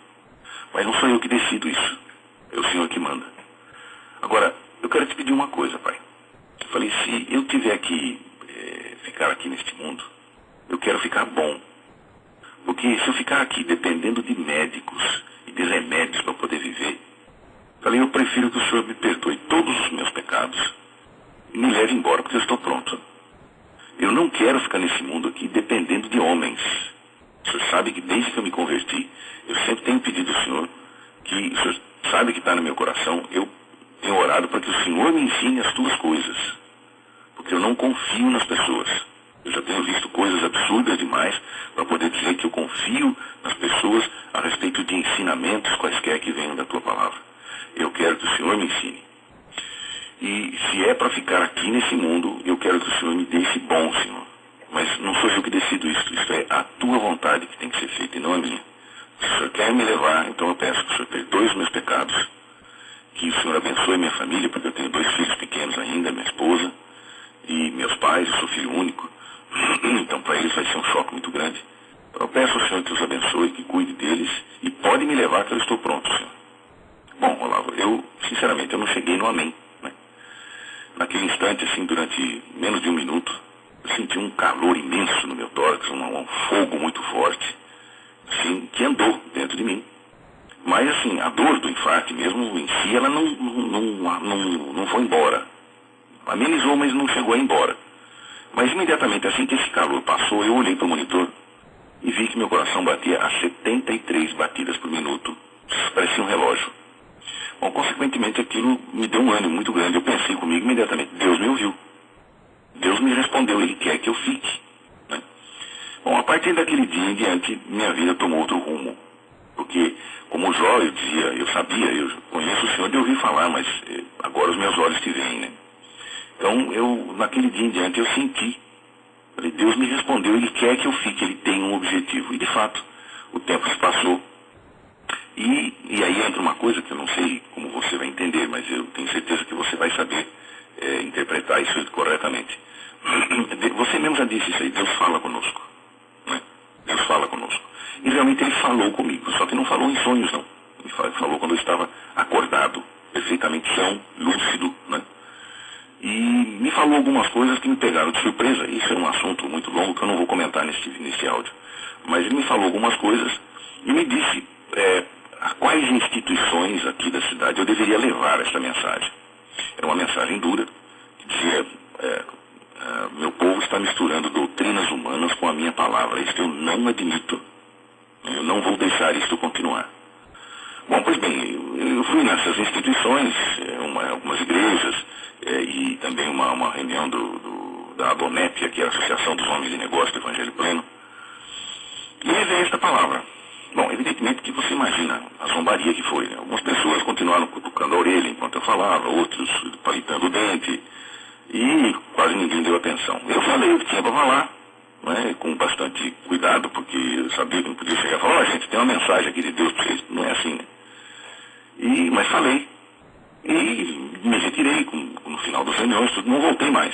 Mas não sou eu que decido isso. É o Senhor que manda. Agora, eu quero te pedir uma coisa, Pai. Eu falei, se eu tiver que ficar aqui neste mundo, eu quero ficar bom. Porque se eu ficar aqui dependendo de médicos e de remédios para poder viver, falei, eu prefiro que o Senhor me perdoe todos os meus pecados e me leve embora, porque eu estou pronto. Eu não quero ficar nesse mundo aqui dependendo de homens. O Senhor sabe que desde que eu me converti, eu sempre tenho pedido ao Senhor que o Senhor sabe que está no meu coração, eu tenho orado para que o Senhor me ensine as tuas coisas, porque eu não confio nas pessoas. Eu já tenho visto coisas absurdas demais para poder dizer que eu confio nas pessoas a respeito de ensinamentos quaisquer que venham da tua palavra. Eu quero que o Senhor me ensine. E se é para ficar aqui nesse mundo, eu quero que o Senhor me deixe bom, Senhor. Mas não sou eu que decido isso. Isto é a tua vontade que tem que ser feita e não a minha. Se o Senhor quer me levar, então eu peço que o Senhor perdoe os meus pecados, que o Senhor abençoe minha família, porque eu tenho 2 filhos pequenos ainda, minha esposa e meus pais, eu sou filho único. Então para eles vai ser um choque muito grande. Então eu peço ao Senhor que os abençoe, que cuide deles e pode me levar que eu estou pronto, Senhor. Bom, Olavo, eu, sinceramente, eu não cheguei no amém, né? Naquele instante, assim, durante menos de 1 minuto, eu senti um calor imenso no meu tórax, um fogo muito forte, assim, que andou dentro de mim. Mas, assim, a dor do infarto mesmo em si, ela não foi embora. Amenizou, mas não chegou a ir embora. Mas imediatamente, assim que esse calor passou, eu olhei para o monitor e vi que meu coração batia a 73 batidas por minuto. Parecia um relógio. Bom, consequentemente, aquilo me deu um ânimo muito grande. Eu pensei comigo imediatamente, Deus me ouviu. Deus me respondeu, Ele quer que eu fique. Né? Bom, a partir daquele dia em diante, minha vida tomou outro rumo. Porque, como Jó, eu dizia, eu sabia, eu conheço o Senhor de ouvir falar, mas agora os meus olhos te veem, né? Então, naquele dia em diante, eu senti. Falei, Deus me respondeu, Ele quer que eu fique, Ele tem um objetivo. E, de fato, o tempo se passou. E aí entra uma coisa que eu não sei como você vai entender, mas eu tenho certeza que você vai saber interpretar isso corretamente. Você mesmo já disse isso aí, Deus fala conosco. Né? Deus fala conosco. E realmente Ele falou comigo, só que não falou em sonhos, não. Ele falou quando eu estava acordado, perfeitamente são, lúcido, né? E me falou algumas coisas que me pegaram de surpresa. Isso é um assunto muito longo que eu não vou comentar nesse áudio. Mas ele me falou algumas coisas e me disse a quais instituições aqui da cidade eu deveria levar essa mensagem. Era uma mensagem dura, que dizia, meu povo está misturando doutrinas humanas com a minha palavra. Isso eu não admito. Eu não vou deixar isso continuar. Bom, pois bem, eu fui nessas instituições, algumas igrejas, e também uma reunião da ABONEP, que é a Associação dos Homens de Negócio do Evangelho Pleno, e levei esta palavra. Bom, evidentemente que você imagina a zombaria que foi, né? Algumas pessoas continuaram cutucando a orelha enquanto eu falava, outros palitando o dente, e quase ninguém deu atenção. Eu falei o que tinha para falar, né, com bastante cuidado, porque eu sabia que não podia chegar e falar, gente, tem uma mensagem aqui de Deus para vocês. Não é assim, né? Mas falei. E me retirei no final das reuniões, tudo, não voltei mais.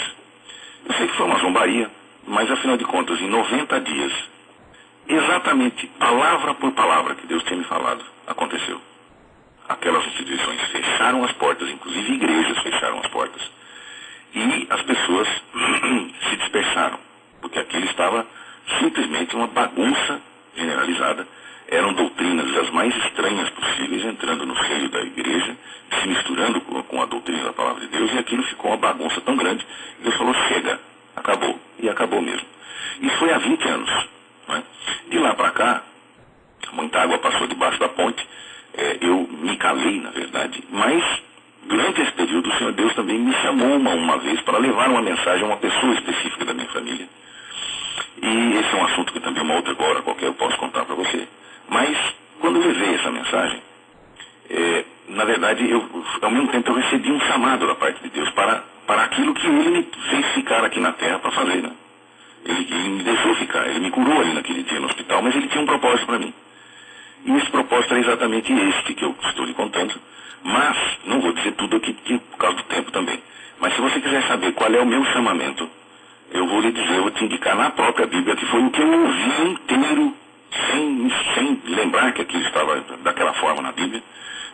Eu sei que foi uma zombaria, mas afinal de contas, em 90 dias, exatamente palavra por palavra que Deus tinha me falado, aconteceu. Aquelas instituições fecharam as portas, inclusive igrejas fecharam as portas. E as pessoas se dispersaram, porque aquilo estava simplesmente uma bagunça generalizada. Eram doutrinas as mais estranhas possíveis entrando no seio da igreja, se misturando com a doutrina da palavra de Deus, e aquilo ficou uma bagunça tão grande. Deus falou, chega, acabou. E acabou mesmo. Isso foi há 20 anos. Né? De lá para cá, muita água passou debaixo da ponte. Eu me calei, na verdade, mas durante esse período o Senhor Deus também me chamou uma vez para levar uma mensagem a uma pessoa específica da minha família. E esse é um assunto que também uma outra hora qualquer eu posso contar para você. Mas, quando eu levei essa mensagem, na verdade, ao mesmo tempo eu recebi um chamado da parte de Deus para aquilo que Ele me fez ficar aqui na Terra para fazer, né? Ele me deixou ficar, Ele me curou ali naquele dia no hospital, mas Ele tinha um propósito para mim. E esse propósito é exatamente este que eu estou lhe contando. Mas, não vou dizer tudo aqui por causa do tempo também. Mas se você quiser saber qual é o meu chamamento, eu vou lhe dizer, eu vou te indicar na própria Bíblia, que foi o que eu ouvi inteiro, sem lembrar que aquilo estava daquela forma na Bíblia,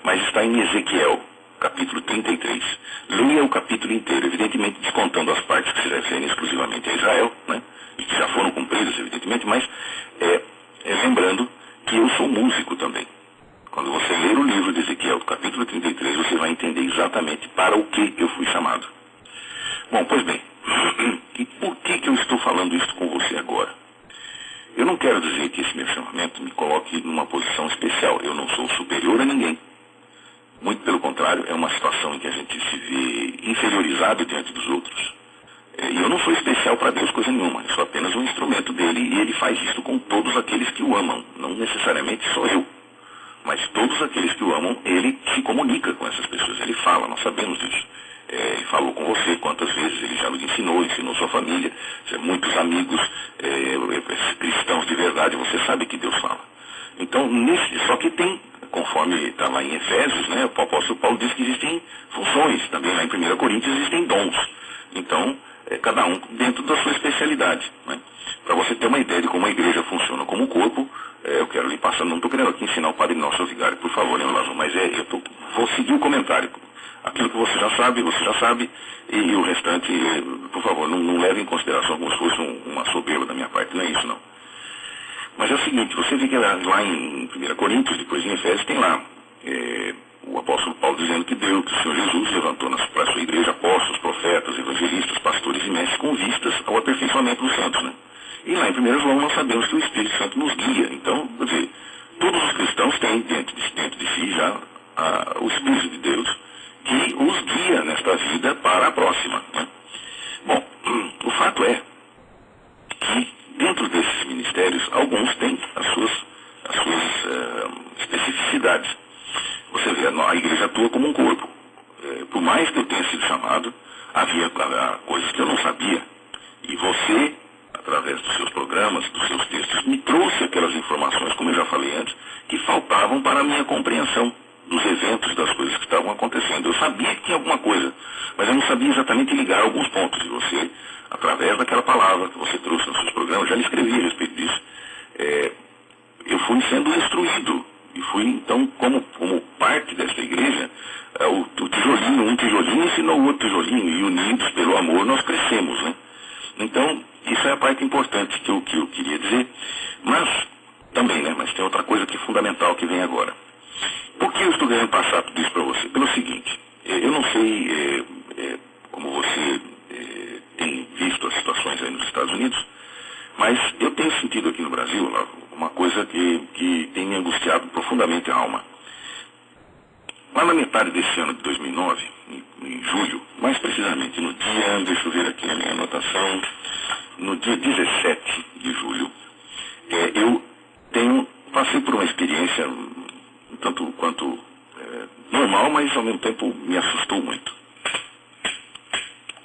mas está em Ezequiel, capítulo 33. Leia o capítulo inteiro, evidentemente descontando as partes que se referem exclusivamente a Israel, né, e que já foram cumpridas, evidentemente, mas lembrando que eu sou músico também. Quando você ler o livro de Ezequiel, do capítulo 33, você vai entender exatamente para o que eu fui chamado. Bom, pois bem, e por que eu estou falando isso com você agora? Eu não quero dizer que esse meu chamamento me coloque numa posição especial. Eu não sou superior a ninguém. faz isso com todos aqueles que o amam. Não necessariamente sou eu, mas todos aqueles que o amam, ele se comunica com essas pessoas, ele fala, nós sabemos disso. Ele falou com você, quantas vezes ele já nos ensinou sua família, muitos amigos cristãos de verdade, você sabe que Deus fala. Então, só que tem, conforme está lá em Efésios, né, o apóstolo Paulo diz que existem funções, também lá em 1 Coríntios existem dons. Então, cada um dentro da sua especialidade. Né? Para você ter uma ideia de como a igreja funciona como corpo, eu quero lhe passar, não estou querendo aqui ensinar o Padre Nosso ao Vigário, por favor, hein, Lázaro, mas vou seguir o comentário. Aquilo que você já sabe, e o restante, por favor, não leve em consideração como se fosse uma soberba da minha parte, não é isso não. Mas é o seguinte, você vê que lá em 1 Coríntios, depois em Efésios, tem lá o apóstolo Paulo dizendo que Deus, que o Senhor Jesus levantou para a sua igreja apóstolos, profetas, evangelistas, pastores e mestres com vistas ao aperfeiçoamento dos santos, né? E lá em 1 João nós sabemos que o Espírito Santo nos guia. Então, quer dizer, todos os cristãos têm dentro de si já o Espírito de Deus que os guia nesta vida para a próxima. Né? Bom, o fato é que dentro desses ministérios, alguns têm as suas especificidades. Você vê, a igreja atua como um corpo. Por mais que eu tenha sido chamado, havia coisas que eu não sabia. E você, através dos seus programas, dos seus textos, me trouxe aquelas informações, como eu já falei antes, que faltavam para a minha compreensão dos eventos, das coisas que estavam acontecendo. Eu sabia que tinha alguma coisa, mas eu não sabia exatamente ligar alguns pontos. E você, através daquela palavra que você trouxe nos seus programas, já lhe escrevi a respeito disso. Eu fui sendo instruído, e fui, então, como parte desta igreja, o tijolinho, um tijolinho ensinou o outro tijolinho, e unidos pelo amor nós crescemos, né? Então, isso é a parte importante que eu queria dizer, mas, também, né, mas tem outra coisa que é fundamental que vem agora. Por que eu estou querendo passar tudo isso para você? Pelo seguinte, eu não sei como você tem visto as situações aí nos Estados Unidos, mas eu tenho sentido aqui no Brasil uma coisa que tem me angustiado profundamente a alma. Lá na metade desse ano de 2009, em julho, mais precisamente no dia, deixa eu ver aqui a minha anotação, no dia 17 de julho, eu passei por uma experiência um tanto quanto normal, mas ao mesmo tempo me assustou muito.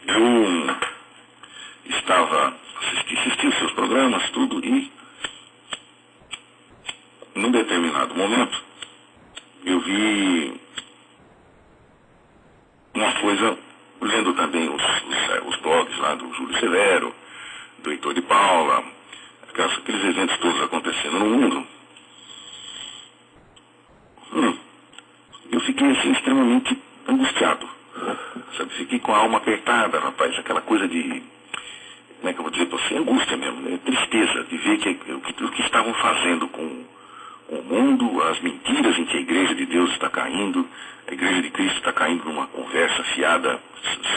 Eu assisti os seus programas, tudo, e num determinado momento eu vi uma coisa, lendo também os blogs lá do Júlio Severo, do Heitor de Paula, aqueles eventos todos acontecendo no mundo. Eu fiquei assim extremamente angustiado, sabe? Fiquei com a alma apertada, rapaz, aquela coisa de, como é que eu vou dizer para você, angústia mesmo, né? Tristeza de ver o que estavam fazendo com o mundo, as mentiras em que a igreja de Deus está caindo, a igreja de Cristo está caindo numa conversa fiada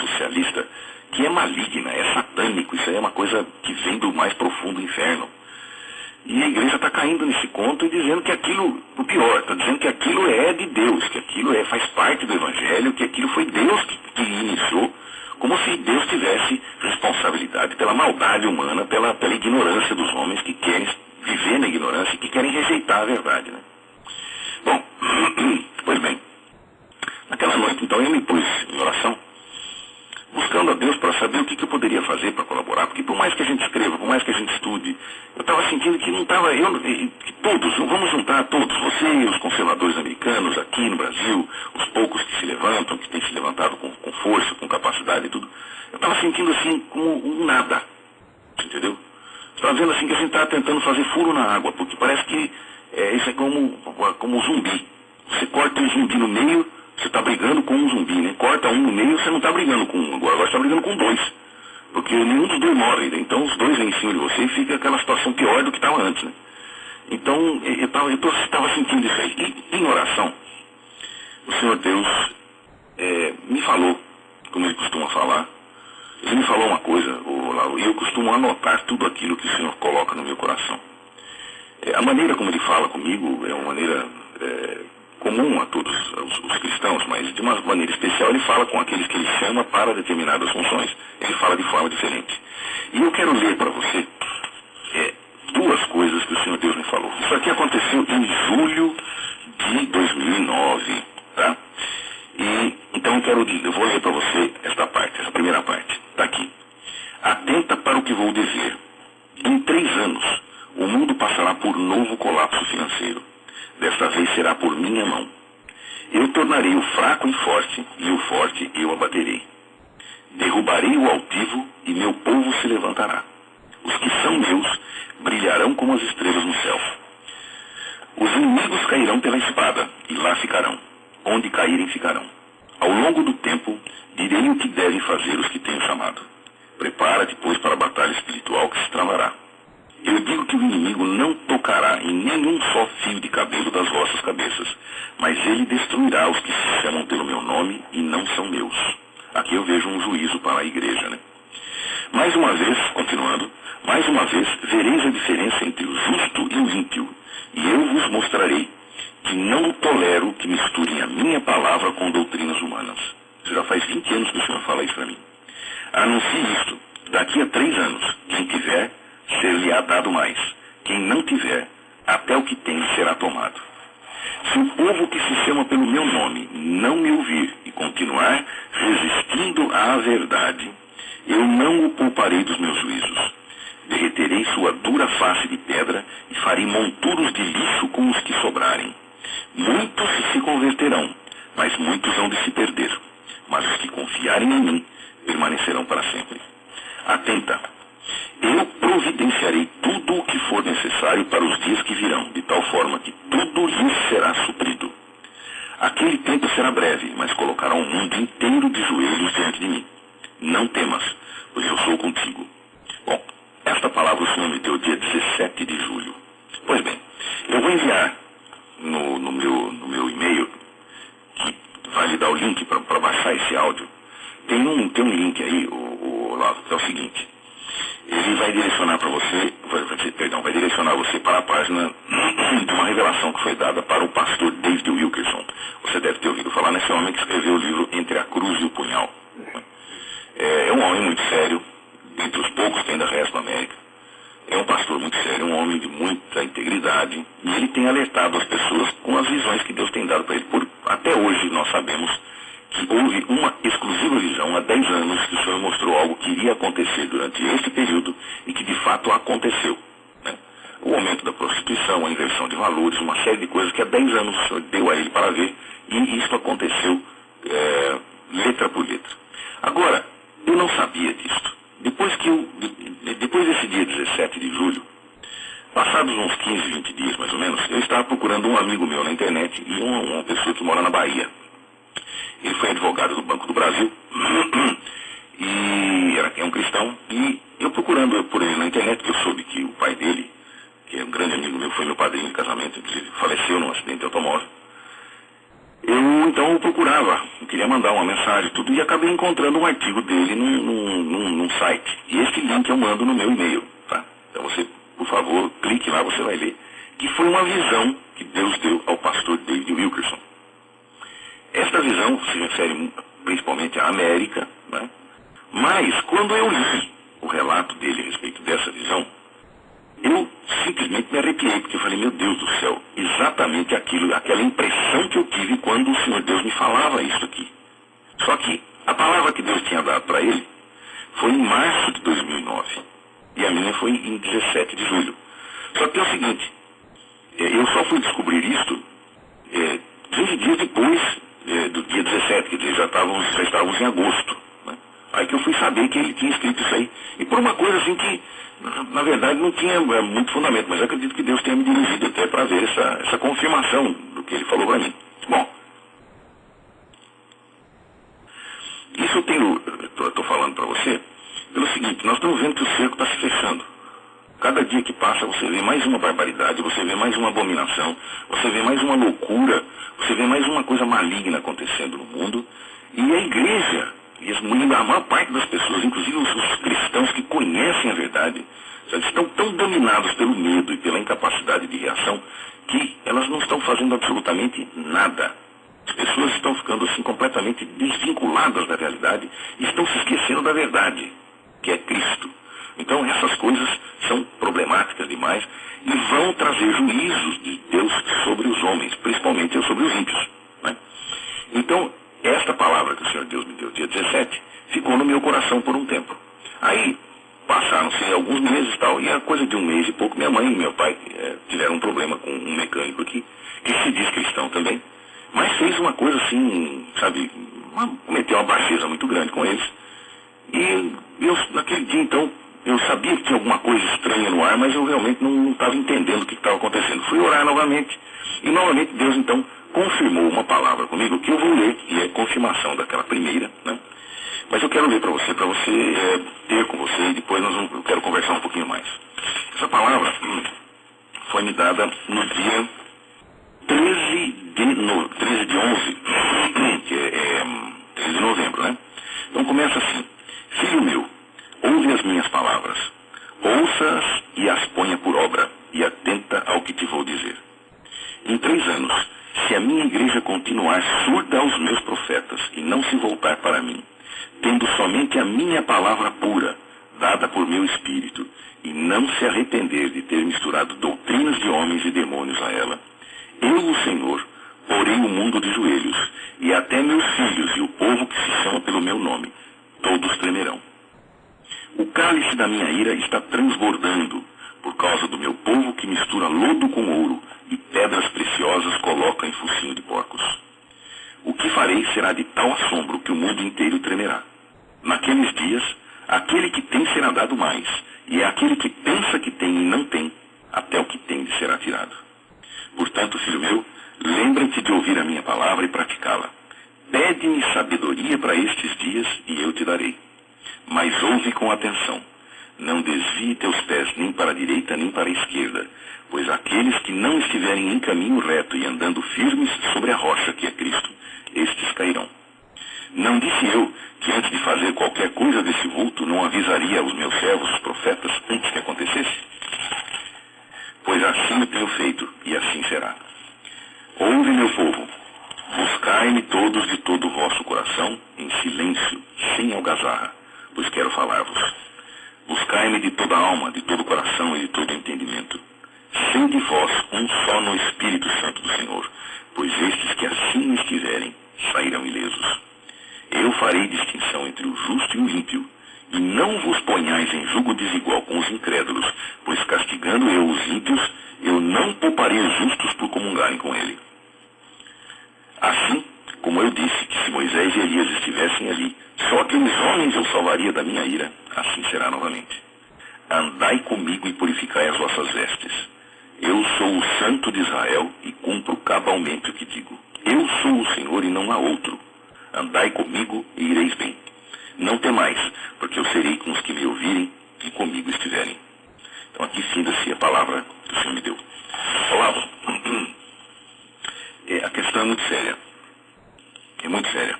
socialista, que é maligna, é satânico, isso aí é uma coisa que vem do mais profundo inferno. E a igreja está caindo nesse conto e dizendo que aquilo, o pior, está dizendo que aquilo é de Deus, que aquilo faz parte do Evangelho, que aquilo foi Deus que iniciou, como se Deus tivesse responsabilidade pela maldade humana, pela ignorância dos homens que querem viver na ignorância e que querem rejeitar a verdade, né? Bom, pois bem, naquela noite então eu me pus em oração, buscando a Deus para saber o que eu poderia fazer para colaborar, porque por mais que a gente escreva, por mais que a gente estude, eu estava sentindo que não estava, que todos, vamos juntar todos, você e os conservadores americanos aqui no Brasil, os poucos que se levantam, que têm se levantado com força, com capacidade e tudo, eu estava sentindo assim como um nada, entendeu? Estava vendo assim que a gente estava tentando fazer furo na água, porque parece que isso é como um zumbi. Você corta um zumbi no meio, você está brigando com um zumbi, né? Corta um no meio, você não está brigando com um, agora você está brigando com dois. Porque nenhum dos dois morre, né? Então os dois vêm em cima de você e fica aquela situação pior do que estava antes, né? Então eu estava sentindo isso aí. E em oração, o Senhor Deus me falou, como Ele costuma falar. Ele me falou uma coisa, e eu costumo anotar tudo aquilo que o Senhor coloca no meu coração. A maneira como Ele fala comigo é uma maneira comum a todos os cristãos, mas de uma maneira especial Ele fala com aqueles que Ele chama para determinadas funções. Ele fala de forma diferente. E eu quero ler para você duas eu vou ler para você esta parte, essa primeira parte. Está aqui. Atenta para o que vou dizer. Em 3 anos, o mundo passará por novo colapso financeiro. Desta vez será por minha mão. Eu tornarei o fraco em forte, e o forte eu abaterei. Derrubarei o altivo, e meu povo se levantará. Os que são meus brilharão como as estrelas no céu. Os inimigos cairão pela espada, e lá ficarão. Onde caírem, ficarão. Ao longo do tempo, direi o que devem fazer os que tenho chamado. Prepara-te, pois, para a batalha espiritual que se travará. Eu digo que o inimigo não tocará em nenhum só fio de cabelo das vossas cabeças, mas ele destruirá os que se chamam pelo meu nome e não são meus. Aqui eu vejo um juízo para a igreja, né? Mais uma vez, continuando, mais uma vez vereis a diferença entre o justo e o ímpio, e eu vos mostrarei que não tolero que misturem a minha palavra com doutrinas humanas. Isso já faz 20 anos que o senhor fala isso para mim. Anuncie isto. Daqui a 3 anos, quem tiver, ser-lhe-á dado mais. Quem não tiver, até o que tem será tomado. Se o povo que se chama pelo meu nome não me ouvir e continuar resistindo à verdade, eu não o pouparei dos meus juízos. Derreterei sua dura face de pedra e farei monturos de lixo com os que sobrarem. Muitos se converterão, mas muitos hão de se perder. Mas os que confiarem em mim permanecerão para sempre. Atenta! Eu providenciarei tudo o que for necessário para os dias que virão, de tal forma que tudo lhes será suprido. Aquele tempo será breve, mas colocará o mundo inteiro de joelhos diante de mim. Não temas, pois eu sou contigo. Bom, esta palavra o Senhor me deu dia 17 de julho. Pois bem, eu vou enviar no meu e-mail, que vai lhe dar o link para baixar esse áudio. Tem um link aí, que é o seguinte. Ele vai direcionar para você, vai direcionar você para a página de uma revelação que foi dada para o pastor David Wilkerson. Você deve ter ouvido falar nesse homem que escreveu o livro Entre a Cruz e o Punhal. É um homem muito sério, dentre os poucos que ainda restam na América. É um pastor muito sério, um homem de muita integridade, e ele tem alertado as pessoas com as visões que Deus tem dado para ele. Até hoje nós sabemos que houve uma exclusiva visão há 10 anos que o Senhor mostrou algo que iria acontecer durante este período e que de fato aconteceu. Né? O aumento da prostituição, a inversão de valores, uma série de coisas que há 10 anos o Senhor deu a ele para ver, e isso aconteceu letra por letra. Agora, eu não sabia disso. Depois desse dia 17 de julho, passados uns 15, 20 dias mais ou menos, eu estava procurando um amigo meu na internet e uma pessoa que mora na Bahia. Ele foi advogado do Banco do Brasil e é um cristão. E eu procurando por ele na internet, porque eu soube que o pai dele, que é um grande amigo meu, foi meu padrinho de casamento, inclusive faleceu num acidente de automóvel. Eu procurava, eu queria mandar uma mensagem e tudo, e acabei encontrando um artigo dele num site. E esse link eu mando no meu e-mail, tá? Então você, por favor, clique lá, você vai ler. Que foi uma visão que Deus deu ao pastor David Wilkerson. Esta visão se refere principalmente à América, né? Mas quando eu li o relato dele a respeito dessa visão, eu simplesmente me arrepiei, porque eu falei, meu Deus do céu, exatamente aquela impressão que eu tive quando o Senhor Deus me falava isso aqui. Só que a palavra que Deus tinha dado para ele foi em março de 2009, e a minha foi em 17 de julho. Só que é o seguinte, eu só fui descobrir isto 15 dias depois do dia 17, quer dizer, já estávamos em agosto. Né? Aí que eu fui saber que ele tinha escrito isso aí. E por uma coisa assim que, na verdade, não tinha muito fundamento, mas eu acredito que Deus tenha me dirigido até para ver essa confirmação do que ele falou para mim. Bom, isso eu estou falando para você pelo seguinte, nós estamos vendo que o cerco está se fechando. Cada dia que passa você vê mais uma barbaridade, você vê mais uma abominação, você vê mais uma loucura, você vê mais uma coisa maligna acontecendo no mundo. E a igreja, e a maior parte das pessoas, inclusive os cristãos que conhecem a verdade, estão tão dominados pelo medo e pela incapacidade de reação que elas não estão fazendo absolutamente nada. As pessoas estão ficando assim completamente desvinculadas da realidade e estão se esquecendo da verdade, que é Cristo. Então essas coisas são problemáticas demais e vão trazer juízos de Deus sobre os homens, principalmente sobre os ímpios. Né? Então, esta palavra que o Senhor Deus tal. E a coisa de um mês e pouco, minha mãe e meu pai tiveram um problema com um mecânico aqui, que se diz cristão também, mas fez uma coisa assim, sabe, cometeu uma baixeza muito grande com eles. E eu, naquele dia, então, eu sabia que tinha alguma coisa estranha no ar, mas eu realmente não estava entendendo o que estava acontecendo. Fui orar novamente, e novamente Deus, então, confirmou uma palavra comigo, que eu vou ler, que é confirmação daquela primeira, né? Mas eu quero ler para você ter com você, e depois eu quero conversar um pouquinho mais. Essa palavra foi me dada no dia 13 de 11, que é 13 de novembro, né? Então começa assim: Filho meu, ouve as minhas palavras, ouça-as e as ponha por obra, e atenta ao que te vou dizer. Em 3 anos, se a minha igreja continuar surda aos meus profetas e não se voltar para mim, tendo somente a minha palavra pura, dada por meu espírito, e não se arrepender de ter misturado doutrinas de homens e demônios a ela, eu, o Senhor, porei o mundo de joelhos, e até meus filhos e o povo que se chama pelo meu nome, todos tremerão. O cálice da minha ira está transbordando, por causa do meu povo que mistura lodo com ouro, e pedras preciosas coloca em focinho de porcos. O que farei será de tal assombro que o mundo inteiro tremerá. Naqueles dias, aquele que tem será dado mais, e é aquele que pensa que tem e não tem, até o que tem de será tirado. Portanto, filho meu, lembra-te de ouvir a minha palavra e praticá-la. Pede-me sabedoria para estes dias, e eu te darei. Mas ouve com atenção. Não desvie teus pés nem para a direita nem para a esquerda, pois aqueles que não estiverem em caminho reto e andando firmes sobre a rocha que é Cristo, estes cairão. Não disse eu que antes de fazer qualquer coisa desse vulto não avisaria aos meus servos, os profetas, antes que acontecesse? Pois assim eu tenho feito, e assim será. Ouve, meu povo, buscai-me todos de todo o vosso coração, em silêncio, sem algazarra, pois quero falar-vos. Buscai-me de toda a alma, de todo o coração e de todo o entendimento. Sede vós um só no Espírito Santo do Senhor, pois estes que assim estiverem sairão ilesos. Eu farei distinção entre o justo e o ímpio, e não vos ponhais em julgo desigual com os incrédulos, pois castigando eu os ímpios, eu não pouparei os justos por comungarem com ele. Assim, como eu disse que se Moisés e Elias estivessem ali, só aqueles homens eu salvaria da minha ira, assim será novamente. Andai comigo e purificai as vossas vestes. Eu sou o Santo de Israel e cumpro cabalmente o que digo. Eu sou o Senhor e não há outro. Andai comigo e ireis bem. Não temais, porque eu serei com os que me ouvirem e comigo estiverem. Então aqui finda-se a palavra que o Senhor me deu. Olavo, a questão é muito séria. É muito séria.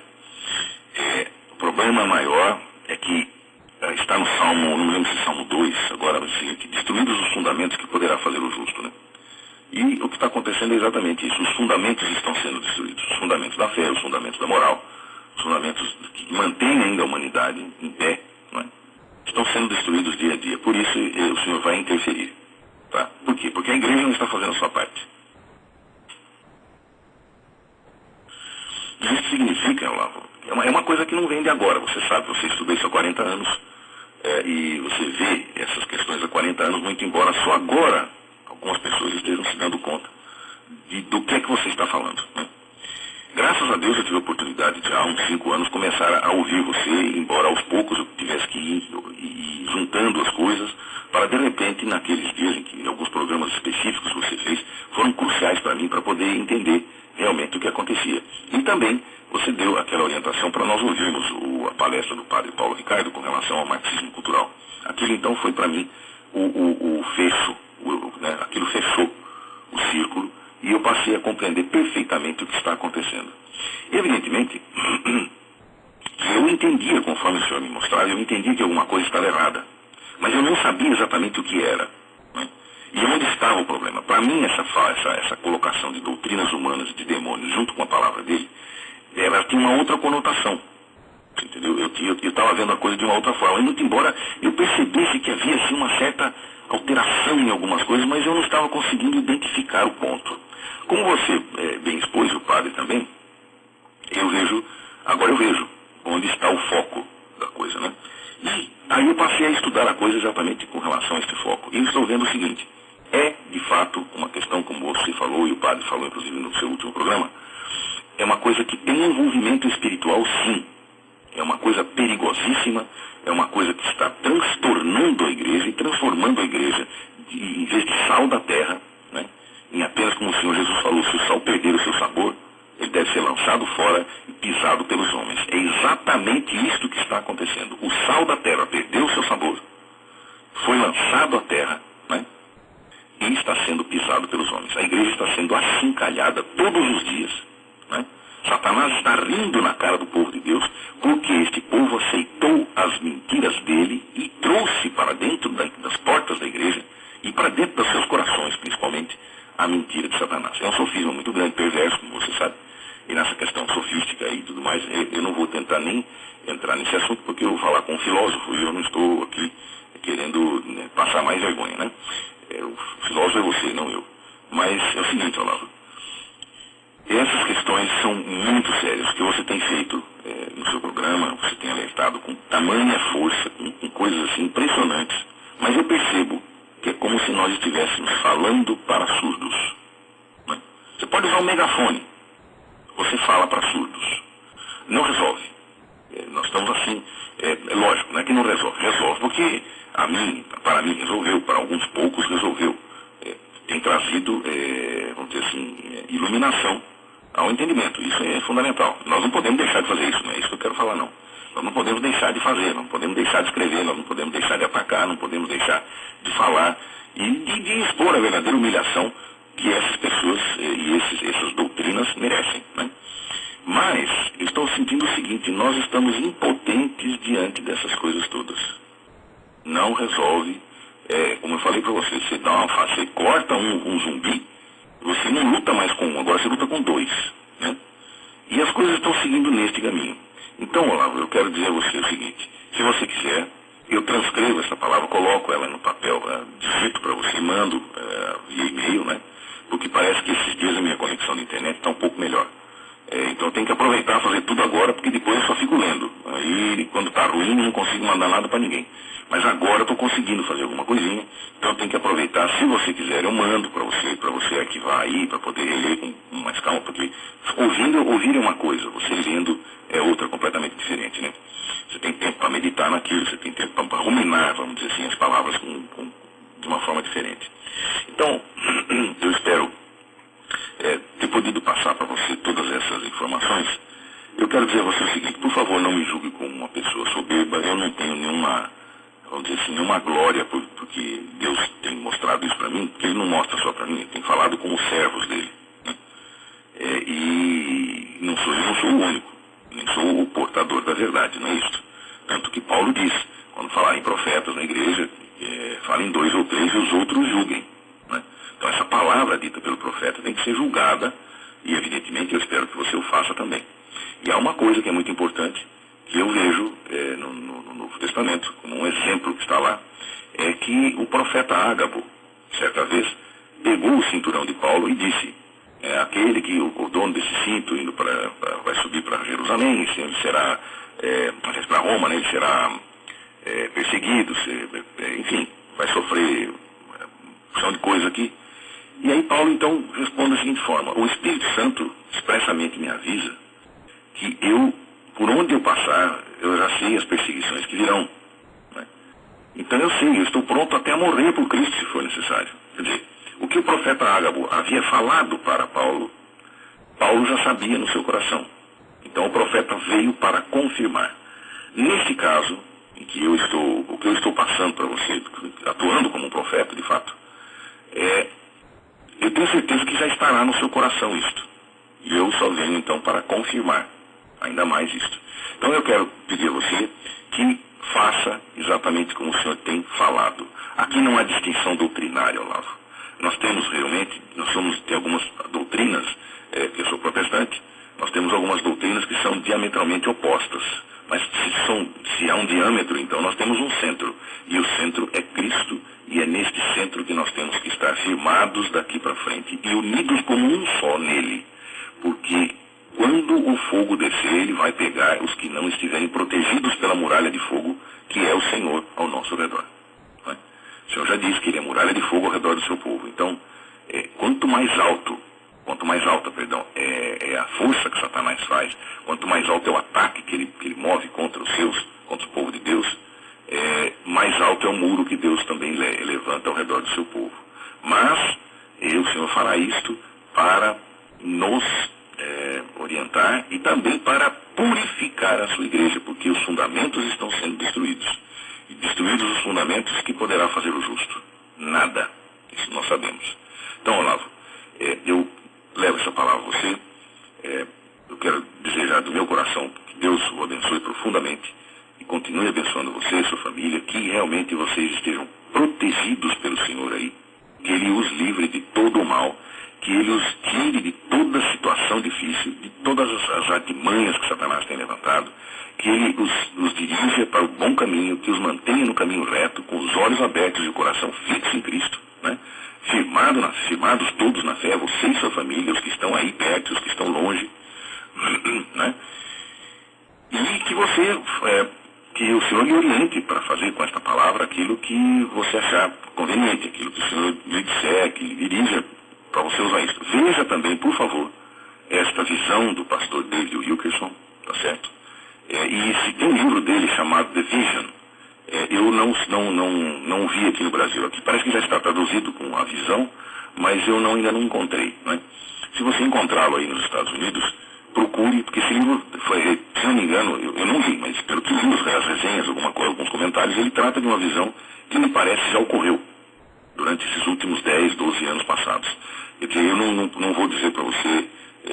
O problema maior é que está no Salmo, não lembro se Salmo 2, agora é o seguinte: destruídos os fundamentos que poderá fazer o justo, né? E o que está acontecendo é exatamente isso. Os fundamentos estão sendo destruídos. Os fundamentos da fé, os fundamentos da moral, os fundamentos que mantêm ainda a humanidade em pé, não é? Estão sendo destruídos dia a dia. Por isso o Senhor vai interferir. Tá? Por quê? Porque a igreja não está fazendo a sua parte. Isso significa, Olavo, é uma coisa que não vem de agora. Você sabe, você estuda isso há 40 anos e você vê essas questões há 40 anos, muito embora só agora algumas pessoas estejam se dando conta do que é que você está falando, né? Graças a Deus eu tive a oportunidade de há uns 5 anos começar a ouvir você, embora aos poucos eu tivesse que ir juntando as coisas, para de repente, naqueles dias em que alguns programas específicos que você fez foram cruciais para mim, para poder entender realmente o que acontecia. E também você deu aquela orientação para nós ouvirmos a palestra do padre Paulo Ricardo com relação ao marxismo cultural. Aquilo então foi para mim o fecho, né? Aquilo fechou o círculo e eu passei a compreender perfeitamente o que está acontecendo. Evidentemente, eu entendia, conforme o senhor me mostrava, eu entendia que alguma coisa estava errada, mas eu não sabia exatamente o que era, né? E onde estava o problema. Para mim, essa colocação de doutrinas humanas e de demônios junto com a palavra dele, ela tinha uma outra conotação. Entendeu? Eu estava vendo a coisa de uma outra forma. E muito embora eu percebesse que havia assim, uma certa alteração em algumas coisas, mas eu não estava conseguindo identificar o ponto. Como você bem expôs, o padre também, agora eu vejo onde está o foco da coisa, né? E Aí eu passei a estudar a coisa exatamente com relação a este foco. E estou vendo o seguinte, é de fato uma questão, como você falou e o padre falou, inclusive no seu último programa, é uma coisa que tem envolvimento espiritual, sim. É uma coisa perigosíssima, é uma coisa que está transtornando a igreja e transformando a igreja, em vez de sal da terra, né, em apenas, como o Senhor Jesus falou, se o sal perder o seu sabor, ele deve ser lançado fora e pisado pelos homens. É exatamente isto que está acontecendo. O sal da terra perdeu o seu sabor, foi lançado à terra, né, e está sendo pisado pelos homens. A igreja está sendo achincalhada todos os dias, né? Satanás está rindo na cara do povo de Deus, porque este povo aceitou as mentiras dele e trouxe para dentro das portas da igreja e para dentro dos seus corações, principalmente, a mentira de Satanás. É um sofisma muito grande, perverso, como você sabe, e nessa questão sofística e tudo mais, eu não vou tentar nem entrar nesse assunto, porque eu vou falar com um filósofo e eu não estou aqui querendo, né, passar mais vergonha, né? O filósofo é você, não eu. Mas é o seguinte, Olavo. Essas questões são muito sérias. O que você tem feito no seu programa, você tem alertado com tamanha força, com coisas assim impressionantes. Mas eu percebo que é como se nós estivéssemos falando para surdos, né? Você pode usar um megafone. Você fala para surdos. Não resolve. Nós estamos assim, é lógico, não é que não resolve. Resolve porque para mim resolveu, para alguns poucos resolveu. Tem trazido, vamos dizer assim, iluminação ao entendimento. Isso é fundamental. Nós não podemos deixar de fazer isso, não é isso que eu quero falar, não. Nós não podemos deixar de fazer, não podemos deixar de escrever, nós não podemos deixar de atacar, não podemos deixar de falar e de expor a verdadeira humilhação que essas pessoas e essas doutrinas merecem, né? Mas eu estou sentindo o seguinte, nós estamos impotentes diante dessas coisas todas. Não resolve, como eu falei para você, você corta um zumbi, você não luta mais com um, agora você luta com dois, né? E as coisas estão seguindo neste caminho. Então, Olavo, eu quero dizer a você o seguinte, se você quiser, eu transcrevo essa palavra, coloco ela no papel, digito para você, mando via e-mail, né? Porque parece que esses dias a minha conexão de internet está um pouco melhor. Então eu tenho que aproveitar e fazer tudo agora, porque depois eu só fico lendo. Aí, quando está ruim, eu não consigo mandar nada para ninguém. Mas agora eu estou conseguindo fazer alguma coisinha, então eu tenho que aproveitar. Se você quiser, eu mando para você arquivar aí, para poder ler com mais calma, porque ouvir é uma coisa, você lendo é outra completamente diferente, né? Você tem tempo para meditar naquilo, você tem tempo para ruminar, vamos dizer assim, as palavras de uma forma diferente. Então, eu espero ter podido passar para você todas essas informações. Eu quero dizer a você o seguinte, por favor, não me julgue como uma pessoa soberba, eu não tenho nenhuma, vamos dizer assim, nenhuma glória, porque Deus tem mostrado isso para mim, porque Ele não mostra só para mim, Ele tem falado com os servos dele, né? E eu não sou o único, nem sou o portador da verdade, não é isso? Tanto que Paulo diz, quando falar em profetas na igreja, falem 2 ou 3 e os outros julguem, né? Então essa palavra dita pelo profeta tem que ser julgada, e evidentemente eu espero que você o faça também. E há uma coisa que é muito importante, que eu vejo no Novo Testamento, como um exemplo que está lá, é que o profeta Ágabo, certa vez, pegou o cinturão de Paulo e disse, aquele que o dono desse cinto vai subir para Jerusalém, ele será, para Roma, né, ele será perseguido, enfim, vai sofrer opção de coisa aqui. E aí Paulo então responde da seguinte forma, o Espírito Santo expressamente me avisa que por onde eu passar, eu já sei as perseguições que virão, né? Então eu sei, eu estou pronto até a morrer por Cristo se for necessário. Quer dizer, o que o profeta Ágabo havia falado para Paulo, Paulo já sabia no seu coração. Então o profeta veio para confirmar. Nesse caso, em que o que eu estou passando para você, atuando como um profeta, de fato, eu tenho certeza que já estará no seu coração isto. E eu só venho então para confirmar ainda mais isto. Então eu quero pedir a você que faça exatamente como o senhor tem falado. Aqui não há distinção doutrinária, Olavo. Nós temos realmente, tem algumas doutrinas, eu sou protestante, nós temos algumas doutrinas que são diametralmente opostas. Mas se há um diâmetro, então nós temos um centro. E o centro é Cristo, e é neste centro que nós temos que estar firmados daqui para frente e unidos como um só nele. Porque quando o fogo descer, ele vai pegar os que não estiverem protegidos pela muralha de fogo que é o Senhor ao nosso redor. Não é? O Senhor já disse que Ele é muralha de fogo ao redor do seu povo. Então, quanto mais alta, é a força que Satanás faz, quanto mais alto é o ataque que ele move contra o povo de Deus, mais alto é o muro que Deus também levanta ao redor do seu povo. Mas, o Senhor fará isto para nos orientar e também para purificar a sua igreja, porque os fundamentos estão sendo destruídos. E destruídos os fundamentos, que poderá fazer o justo? Nada. Isso nós sabemos. Então, Olavo, eu levo essa palavra a você. Eu quero desejar do meu coração que Deus o abençoe profundamente e continue abençoando você e sua família, que realmente vocês estejam protegidos pelo Senhor aí, que Ele os livre de todo o mal, que Ele os tire de toda situação difícil, de todas as artimanhas que Satanás tem levantado, que Ele os dirija para o bom caminho, que os mantenha no caminho reto, com os olhos abertos e o coração fixo em Cristo, né? Firmados todos na fé, você e sua família, os que estão aí perto, os que estão longe, né? E que que o Senhor lhe oriente para fazer com esta palavra aquilo que você achar conveniente, aquilo que o Senhor lhe disser, que lhe dirija para você usar isso. Veja também, por favor, esta visão do pastor David Wilkerson, tá certo? E se tem um livro dele chamado The Vision, eu não vi aqui no Brasil. Aqui parece que já está traduzido com a visão, mas eu ainda não encontrei, né? Se você encontrá-lo aí nos Estados Unidos, procure, porque esse livro foi, se não me engano, eu não li, mas pelo que li as resenhas, alguns comentários, ele trata de uma visão que me parece já ocorreu durante esses últimos 10, 12 anos passados. Eu não vou dizer para você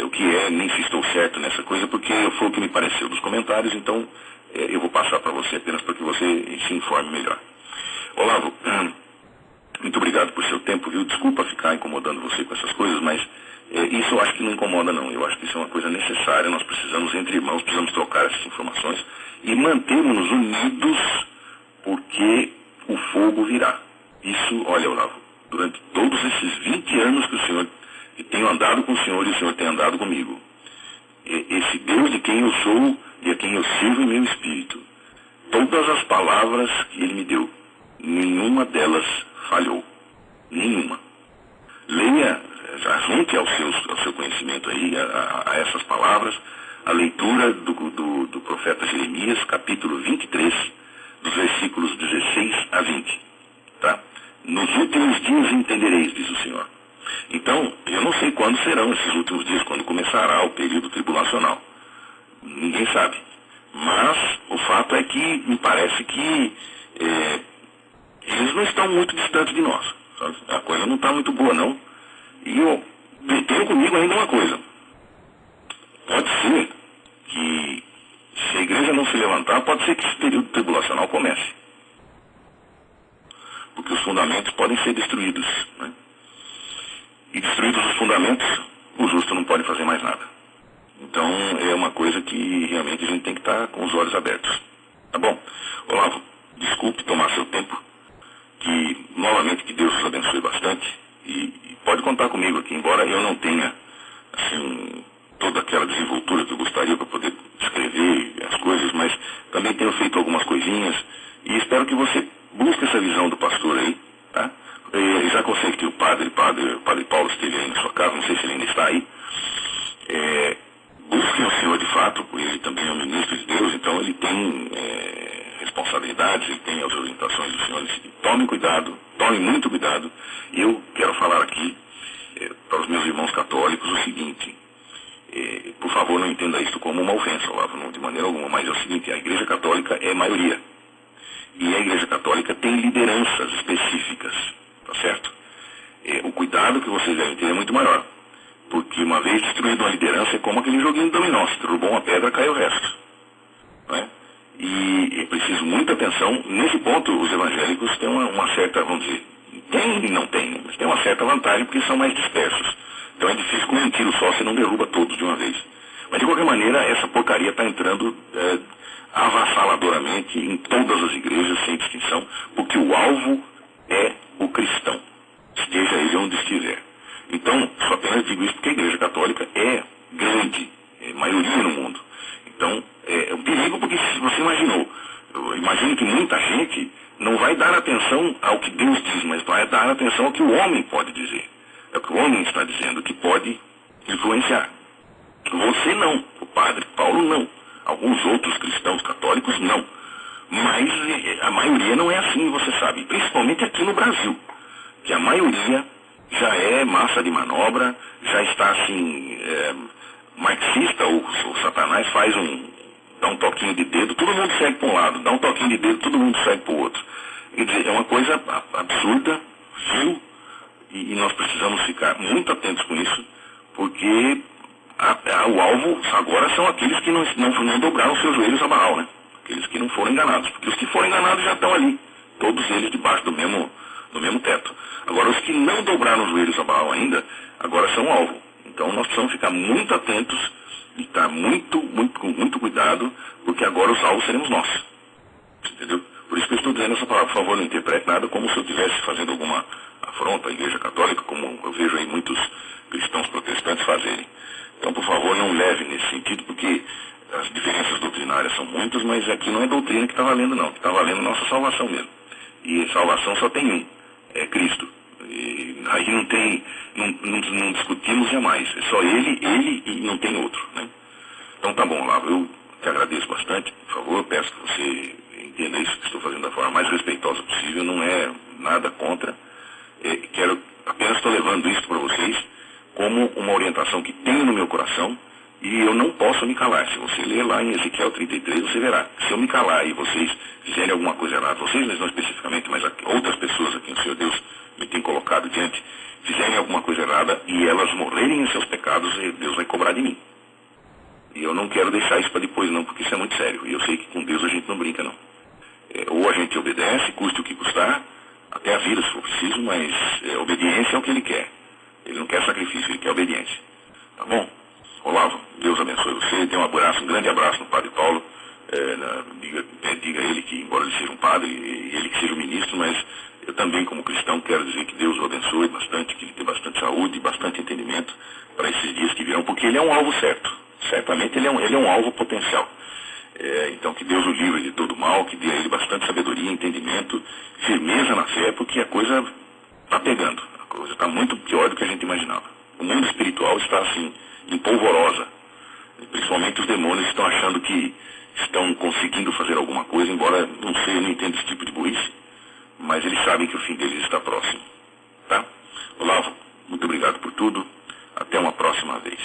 o que é, nem se estou certo nessa coisa, porque foi o que me pareceu dos comentários, então eu vou passar para você apenas para que você se informe melhor. Olavo, muito obrigado por seu tempo, viu? Desculpa ficar incomodando você com essas coisas, mas isso eu acho que não incomoda, não. Eu acho que isso é uma coisa necessária. Nós precisamos, entre irmãos, precisamos trocar essas informações e mantermos-nos unidos, porque o fogo virá. Isso, olha, Olavo, durante todos esses 20 anos que tenho andado com o Senhor e o Senhor tem andado comigo, esse Deus de quem eu sou e a quem eu sirvo em meu espírito, todas as palavras que Ele me deu, nenhuma delas falhou. Nenhuma. Leia, junte ao seu conhecimento aí, a essas palavras, a leitura do profeta Jeremias, capítulo 23, dos versículos 16 a 20. Tá? Nos últimos dias entendereis, diz o Senhor. Então, eu não sei quando serão esses últimos dias, quando começará o período tribulacional. Ninguém sabe. Mas o fato é que me parece que eles não estão muito distantes de nós. Sabe? A coisa não está muito boa, não. E eu tenho comigo ainda uma coisa. Pode ser que, se a igreja não se levantar, pode ser que esse período tribulacional comece. Porque os fundamentos podem ser destruídos, né? E destruídos os fundamentos, o justo não pode fazer mais nada. Então, é uma coisa que realmente a gente tem que estar com os olhos abertos. Tá bom? Olavo, desculpe tomar seu tempo. Novamente, que Deus os abençoe bastante. E pode contar comigo aqui, embora eu não tenha, assim, toda aquela desenvoltura que eu gostaria para poder escrever as coisas, mas também tenho feito algumas coisinhas. E espero que você busque essa visão do pastor aí, tá? Já que eu sei que o padre Paulo esteve aí na sua casa, não sei se ele ainda está aí. Busquem o Senhor de fato, ele também é um ministro de Deus, então ele tem responsabilidades, ele tem as orientações do Senhor. Tome cuidado, tome muito cuidado. E eu quero falar aqui para os meus irmãos católicos o seguinte: por favor, não entenda isso como uma ofensa, Olavo, não, de maneira alguma, mas é o seguinte: a Igreja Católica é maioria. E a Igreja Católica tem lideranças específicas, tá certo? O cuidado que vocês devem ter é muito maior. Porque uma vez destruída uma liderança, é como aquele joguinho de dominó: se derrubou uma pedra, cai o resto. Não é? E é preciso muita atenção. Nesse ponto, os evangélicos têm uma certa, vamos dizer, tem e não tem, mas tem uma certa vantagem porque são mais dispersos. Então é difícil, com um tiro só, você não derruba todos de uma vez. Mas de qualquer maneira, essa porcaria está entrando avassaladoramente em todas as igrejas, sem distinção, porque o alvo é o cristão, esteja ele onde estiver. Então, só apenas digo isso porque a Igreja Católica é grande, é maioria no mundo. Então, é um perigo, porque se você imaginou Eu imagino que muita gente não vai dar atenção ao que Deus diz, mas vai dar atenção ao que o homem pode dizer. É o que o homem está dizendo que pode influenciar. Você não, o padre Paulo não. Alguns outros cristãos católicos não. Mas a maioria não é assim, você sabe. Principalmente aqui no Brasil. Que a maioria já é massa de manobra, já está assim, marxista, o Satanás dá um toquinho de dedo, todo mundo segue para um lado, dá um toquinho de dedo, todo mundo segue para o outro. Quer dizer, é uma coisa absurda, vil, e nós precisamos ficar muito atentos com isso, porque o alvo agora são aqueles que não dobraram seus joelhos a Baal, né? Aqueles que não foram enganados, porque os que foram enganados já estão ali, todos eles debaixo do mesmo teto. Agora, os que não dobraram os joelhos a Baal ainda, agora são alvo. Então, nós precisamos ficar muito atentos e estar com muito cuidado, porque agora os alvos seremos nós. Entendeu? Por isso que eu estou dizendo essa palavra, por favor, não interprete nada como se eu estivesse fazendo alguma afronta à Igreja Católica, como eu vejo aí muitos cristãos protestantes fazerem. Então, por favor, não leve nesse sentido, porque as diferenças doutrinárias são muitas, mas aqui não é doutrina que está valendo, não. O que está valendo é nossa salvação mesmo. E salvação só tem um, é Cristo. E aí não discutimos jamais. É só ele e não tem outro, né? Então tá bom, Olavo, eu te agradeço bastante. Por favor, eu peço que você entenda isso, que estou fazendo da forma mais respeitosa possível, não é nada contra. Apenas estou levando isso para vocês como uma orientação que tenho no meu coração e eu não posso me calar. Se você ler lá em Ezequiel 33, você verá. Se eu me calar e vocês fizerem alguma coisa errada, vocês não especificamente, mas outras pessoas aqui, o Senhor Deus me tem colocado diante, fizerem alguma coisa errada e elas morrerem em seus pecados, Deus vai cobrar de mim. E eu não quero deixar isso para depois não, porque isso é muito sério. E eu sei que com Deus a gente não brinca não. Ou a gente obedece, custe o que custar, até a vida se for preciso, mas obediência é o que Ele quer. Ele não quer sacrifício, Ele quer obediência. Tá bom? Olavo, Deus abençoe você. Dê um grande abraço no Padre Paulo. Diga a ele que, embora ele seja um padre, e ele que seja um ministro, mas eu também, como cristão, quero dizer que Deus o abençoe bastante, que ele tenha bastante saúde e bastante entendimento para esses dias que virão, porque ele é um alvo certo. Certamente ele é um alvo potencial. Então que Deus o livre de todo mal, que dê a ele bastante sabedoria, entendimento, firmeza na fé, porque a coisa está pegando. A coisa está muito pior do que a gente imaginava. O mundo espiritual está assim, empolvorosa. Principalmente os demônios estão achando que estão conseguindo fazer alguma coisa, embora não sei, eu não entendo esse tipo de burrice, mas eles sabem que o fim deles está próximo. Tá? Olavo, muito obrigado por tudo. Até uma próxima vez.